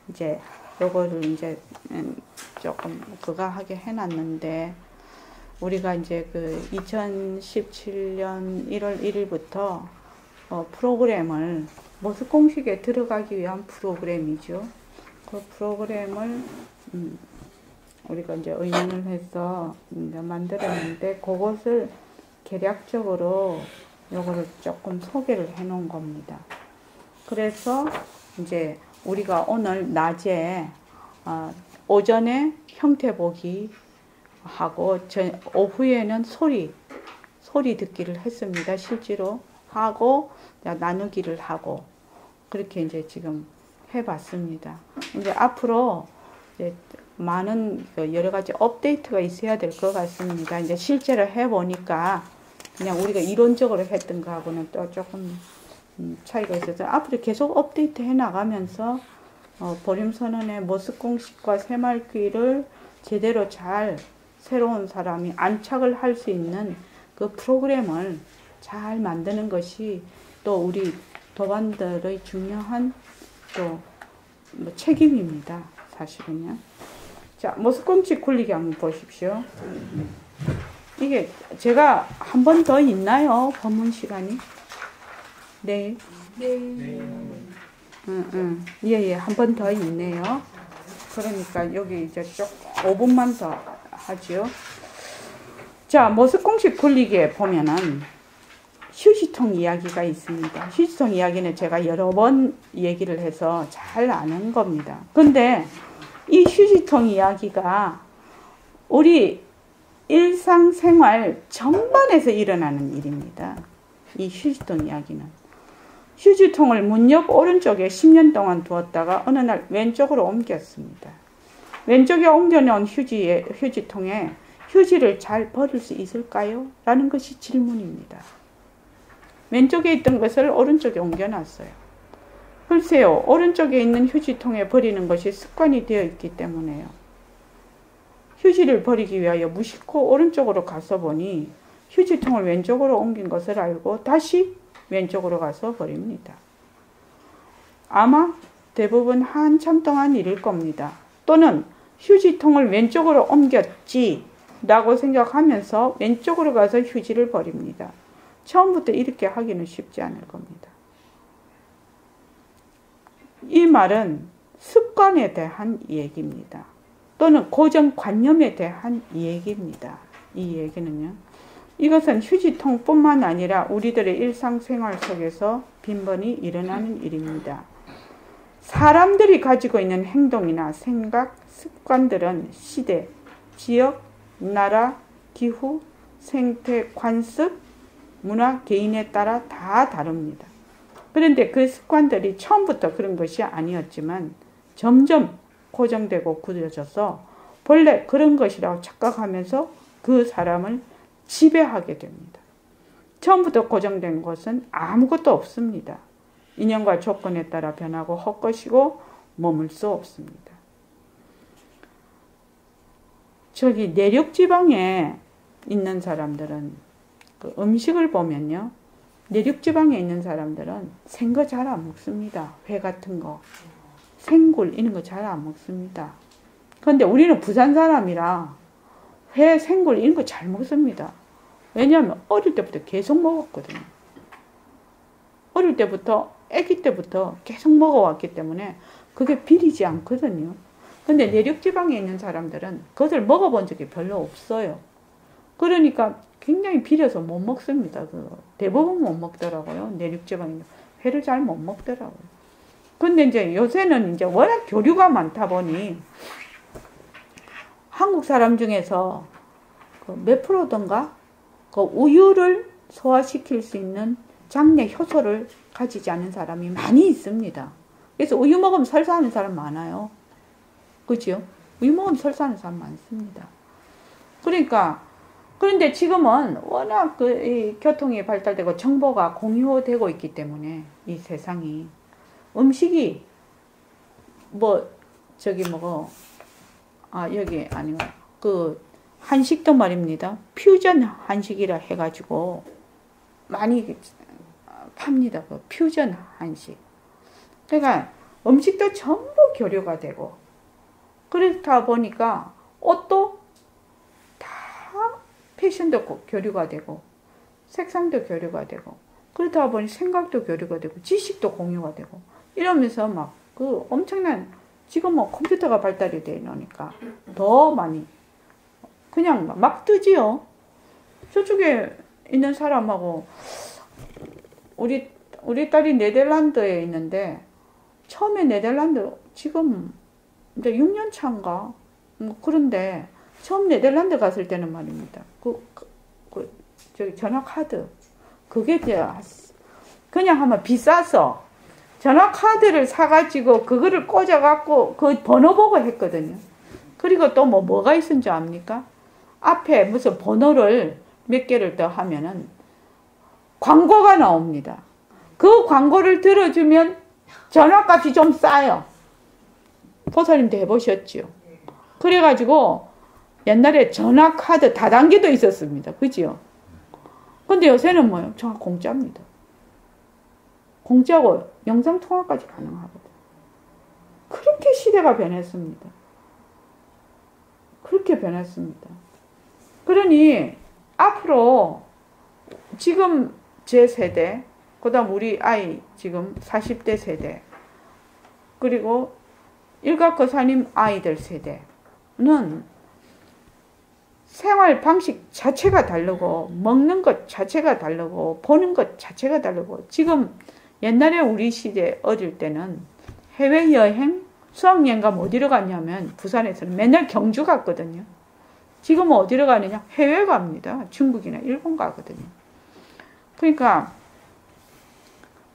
이제 요거를 이제 조금 그거 하게 해놨는데 우리가 이제 그 2017년 1월 1일부터 프로그램을 모습 공식에 들어가기 위한 프로그램이죠. 그 프로그램을 우리가 이제 의논을 해서 이제 만들었는데 그것을 개략적으로 요거를 조금 소개를 해 놓은 겁니다. 그래서 이제 우리가 오늘 낮에 오전에 형태 보기 하고 오후에는 소리 듣기를 했습니다. 실제로 하고 나누기를 하고 그렇게 이제 지금 해봤습니다. 이제 앞으로 이제 많은 여러 가지 업데이트가 있어야 될 것 같습니다. 이제 실제로 해보니까 그냥 우리가 이론적으로 했던 거하고는 또 조금 차이가 있어서 앞으로 계속 업데이트 해 나가면서 보림선언의 모습 공식과 새말귀를 제대로 잘 새로운 사람이 안착을 할 수 있는 그 프로그램을 잘 만드는 것이 또 우리 도반들의 중요한 또 책임입니다. 사실은요. 자, 모습 공식 굴리기 한번 보십시오. 이게 제가 한 번 더 있나요? 법문 시간이? 네. 예, 한 번 더 있네요. 그러니까 여기 이제 쭉 5분만 더 하죠. 자, 모습 공식 굴리기에 보면은 휴지통 이야기가 있습니다. 휴지통 이야기는 제가 여러 번 얘기를 해서 잘 아는 겁니다. 근데 이 휴지통 이야기가 우리 일상생활 전반에서 일어나는 일입니다. 이 휴지통 이야기는. 휴지통을 문 옆 오른쪽에 10년 동안 두었다가 어느 날 왼쪽으로 옮겼습니다. 왼쪽에 옮겨놓은 휴지통에 휴지를 잘 버릴 수 있을까요? 라는 것이 질문입니다. 왼쪽에 있던 것을 오른쪽에 옮겨놨어요. 글쎄요, 오른쪽에 있는 휴지통에 버리는 것이 습관이 되어 있기 때문에요. 휴지를 버리기 위하여 무심코 오른쪽으로 가서 보니 휴지통을 왼쪽으로 옮긴 것을 알고 다시 왼쪽으로 가서 버립니다. 아마 대부분 한참 동안 일일 겁니다. 또는 휴지통을 왼쪽으로 옮겼지 라고 생각하면서 왼쪽으로 가서 휴지를 버립니다. 처음부터 이렇게 하기는 쉽지 않을 겁니다. 이 말은 습관에 대한 얘기입니다. 또는 고정관념에 대한 얘기입니다. 이 얘기는요. 이것은 휴지통뿐만 아니라 우리들의 일상생활 속에서 빈번히 일어나는 일입니다. 사람들이 가지고 있는 행동이나 생각, 습관들은 시대, 지역, 나라, 기후, 생태, 관습, 문화, 개인에 따라 다 다릅니다. 그런데 그 습관들이 처음부터 그런 것이 아니었지만 점점 고정되고 굳어져서 본래 그런 것이라고 착각하면서 그 사람을 지배하게 됩니다. 처음부터 고정된 것은 아무것도 없습니다. 인연과 조건에 따라 변하고 헛것이고 머물 수 없습니다. 저기 내륙지방에 있는 사람들은 그 음식을 보면요. 내륙지방에 있는 사람들은 생거 잘 안 먹습니다. 회 같은 거. 생굴 이런 거 잘 안 먹습니다. 그런데 우리는 부산 사람이라 회, 생굴 이런 거 잘 먹습니다. 왜냐하면 어릴 때부터 계속 먹었거든요. 어릴 때부터, 아기 때부터 계속 먹어왔기 때문에 그게 비리지 않거든요. 근데 내륙지방에 있는 사람들은 그것을 먹어본 적이 별로 없어요. 그러니까 굉장히 비려서 못 먹습니다. 대부분 못 먹더라고요. 내륙지방에 회를 잘 못 먹더라고요. 근데 이제 요새는 이제 워낙 교류가 많다 보니 한국 사람 중에서 몇 프로던가 그 우유를 소화시킬 수 있는 장내 효소를 가지지 않은 사람이 많이 있습니다. 그래서 우유 먹으면 설사하는 사람 많아요. 그죠? 우유 먹으면 설사하는 사람 많습니다. 그러니까 그런데 지금은 워낙 이 교통이 발달되고 정보가 공유되고 있기 때문에 이 세상이 음식이 여기 아닌가 그 한식도 말입니다. 퓨전 한식이라 해가지고 많이 팝니다. 그 퓨전 한식. 그러니까 음식도 전부 교류가 되고 그렇다 보니까 옷도 다 패션도 교류가 되고 색상도 교류가 되고 그렇다 보니 생각도 교류가 되고 지식도 공유가 되고 이러면서 막 그 엄청난 지금 뭐 컴퓨터가 발달이 되어 있으니까 더 많이 그냥 막 뜨지요. 저쪽에 있는 사람하고 우리 딸이 네덜란드에 있는데 처음에 네덜란드 지금 이제 6년 차인가 그런데 처음 네덜란드 갔을 때는 말입니다. 저기 전화 카드 그게 그냥 하면 비싸서 전화 카드를 사가지고 그거를 꽂아갖고 그 번호 보고 했거든요. 그리고 또 뭐가 있은 줄 압니까? 앞에 무슨 번호를 몇 개를 더 하면은 광고가 나옵니다. 그 광고를 들어주면 전화값이 좀 싸요. 보살님도 해보셨죠? 그래가지고 옛날에 전화카드 다단계도 있었습니다. 그죠? 근데 요새는 뭐예요? 전화 공짜입니다. 공짜고 영상통화까지 가능하거든요. 그렇게 시대가 변했습니다. 그렇게 변했습니다. 그러니 앞으로 지금 제 세대, 그 다음 우리 아이 지금 40대 세대, 그리고 일각거사님 아이들 세대는 생활 방식 자체가 다르고 먹는 것 자체가 다르고 보는 것 자체가 다르고 지금 옛날에 우리 시대 어릴 때는 해외여행 수학여행 가면 어디로 갔냐면 부산에서는 맨날 경주 갔거든요. 지금은 어디로 가느냐? 해외 갑니다. 중국이나 일본 가거든요. 그러니까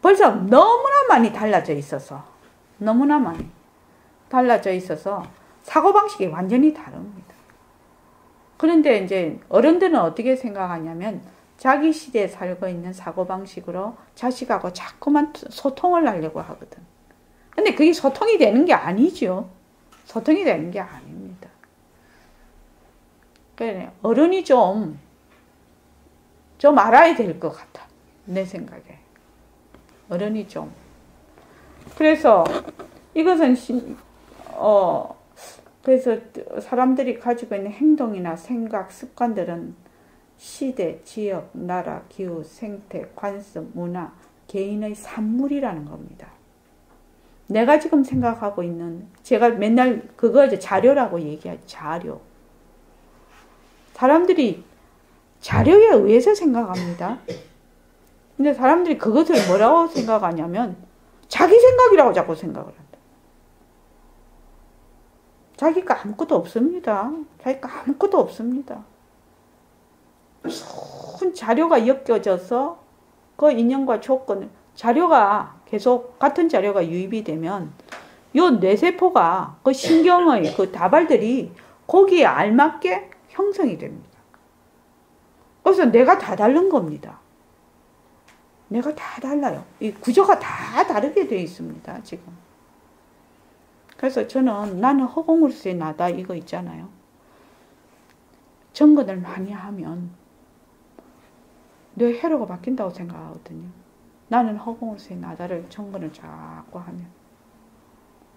벌써 너무나 많이 달라져 있어서 너무나 많이 달라져 있어서 사고방식이 완전히 다릅니다. 그런데 이제 어른들은 어떻게 생각하냐면 자기 시대에 살고 있는 사고방식으로 자식하고 자꾸만 소통을 하려고 하거든. 근데 그게 소통이 되는 게 아니죠. 소통이 되는 게 아닙니다. 그래, 어른이 좀 알아야 될 것 같아. 내 생각에. 어른이 좀. 그래서 이것은 그래서 사람들이 가지고 있는 행동이나 생각, 습관들은 시대, 지역, 나라, 기후, 생태, 관습, 문화, 개인의 산물이라는 겁니다. 내가 지금 생각하고 있는, 제가 맨날 그거 이제 자료라고 얘기하죠. 자료. 사람들이 자료에 의해서 생각합니다. 근데 사람들이 그것을 뭐라고 생각하냐면 자기 생각이라고 자꾸 생각을 한다. 자기가 아무것도 없습니다. 자기가 아무것도 없습니다. 무슨 자료가 엮여져서 그 인연과 조건, 자료가 계속 같은 자료가 유입이 되면 요 뇌세포가 그 신경의 그 다발들이 거기에 알맞게 형성이 됩니다. 그래서 내가 다 다른 겁니다. 내가 다 달라요. 이 구조가 다 다르게 되어 있습니다. 지금. 그래서 저는 나는 허공으로서의 나다 이거 있잖아요. 정건을 많이 하면 내 회로가 바뀐다고 생각하거든요. 나는 허공에서 나다를 정근을 자꾸 하면.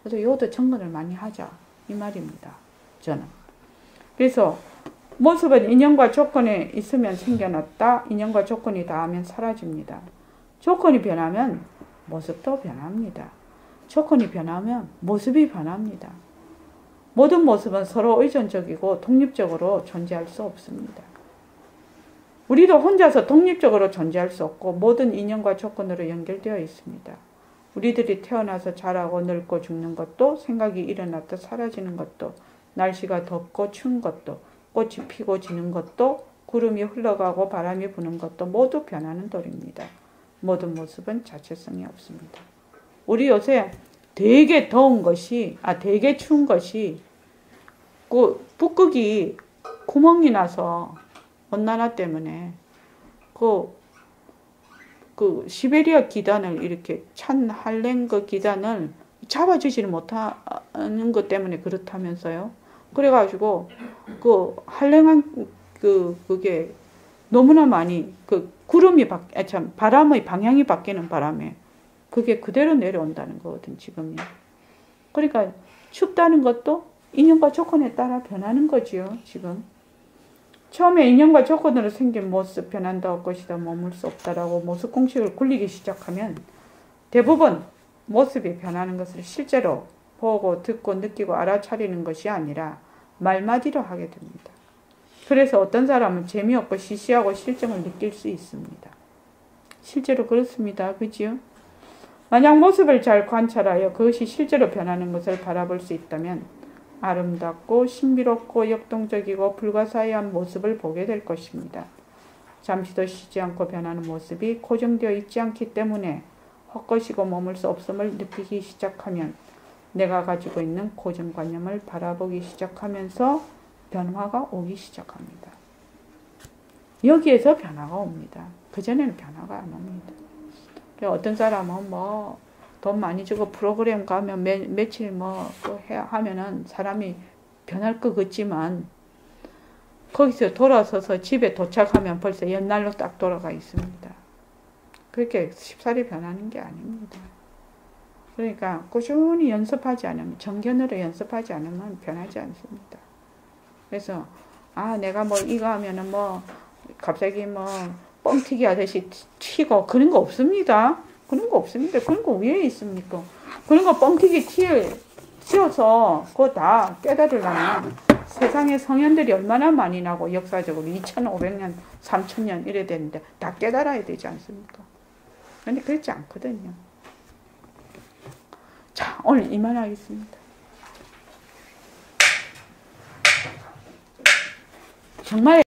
그래서 요도 정근을 많이 하자 이 말입니다. 저는. 그래서 모습은 인연과 조건에 있으면 생겨났다. 인연과 조건이 닿으면 사라집니다. 조건이 변하면 모습도 변합니다. 조건이 변하면 모습이 변합니다. 모든 모습은 서로 의존적이고 독립적으로 존재할 수 없습니다. 우리도 혼자서 독립적으로 존재할 수 없고 모든 인연과 조건으로 연결되어 있습니다. 우리들이 태어나서 자라고 늙고 죽는 것도, 생각이 일어났다 사라지는 것도, 날씨가 덥고 추운 것도, 꽃이 피고 지는 것도, 구름이 흘러가고 바람이 부는 것도 모두 변하는 도리입니다. 모든 모습은 자체성이 없습니다. 우리 요새 되게 더운 것이, 되게 추운 것이 그 북극이 구멍이 나서 온난화 때문에 그 시베리아 기단을 이렇게 찬 한랭 그 기단을 잡아주지를 못하는 것 때문에 그렇다면서요. 그래가지고 그 한랭한 그게 너무나 많이 그 구름이 바람의 방향이 바뀌는 바람에 그게 그대로 내려온다는 거거든 지금이. 그러니까 춥다는 것도 인연과 조건에 따라 변하는 거지요 지금. 처음에 인연과 조건으로 생긴 모습 변한다고 것이다 머물 수 없다라고 모습 공식을 굴리기 시작하면 대부분 모습이 변하는 것을 실제로 보고 듣고 느끼고 알아차리는 것이 아니라 말마디로 하게 됩니다. 그래서 어떤 사람은 재미없고 시시하고 실정을 느낄 수 있습니다. 실제로 그렇습니다. 그지요? 만약 모습을 잘 관찰하여 그것이 실제로 변하는 것을 바라볼 수 있다면 아름답고 신비롭고 역동적이고 불가사의한 모습을 보게 될 것입니다. 잠시도 쉬지 않고 변하는 모습이 고정되어 있지 않기 때문에 헛것이고 머물 수 없음을 느끼기 시작하면 내가 가지고 있는 고정관념을 바라보기 시작하면서 변화가 오기 시작합니다. 여기에서 변화가 옵니다. 그전에는 변화가 안 옵니다. 어떤 사람은 돈 많이 주고 프로그램 가면 며칠 하면은 사람이 변할 것 같지만 거기서 돌아서서 집에 도착하면 벌써 옛날로 딱 돌아가 있습니다. 그렇게 쉽사리 변하는 게 아닙니다. 그러니까 꾸준히 연습하지 않으면, 정견으로 연습하지 않으면 변하지 않습니다. 그래서 내가 이거 하면은 갑자기 뻥튀기 하듯이 튀고 그런 거 없습니다. 그런 거 없습니다. 그런 거 왜 있습니까? 그런 거 뻥튀기 튀어서 그거 다 깨달으려면 세상에 성현들이 얼마나 많이 나고 역사적으로 2500년, 3000년 이래 됐는데 다 깨달아야 되지 않습니까? 그런데 그렇지 않거든요. 자, 오늘 이만하겠습니다. 정말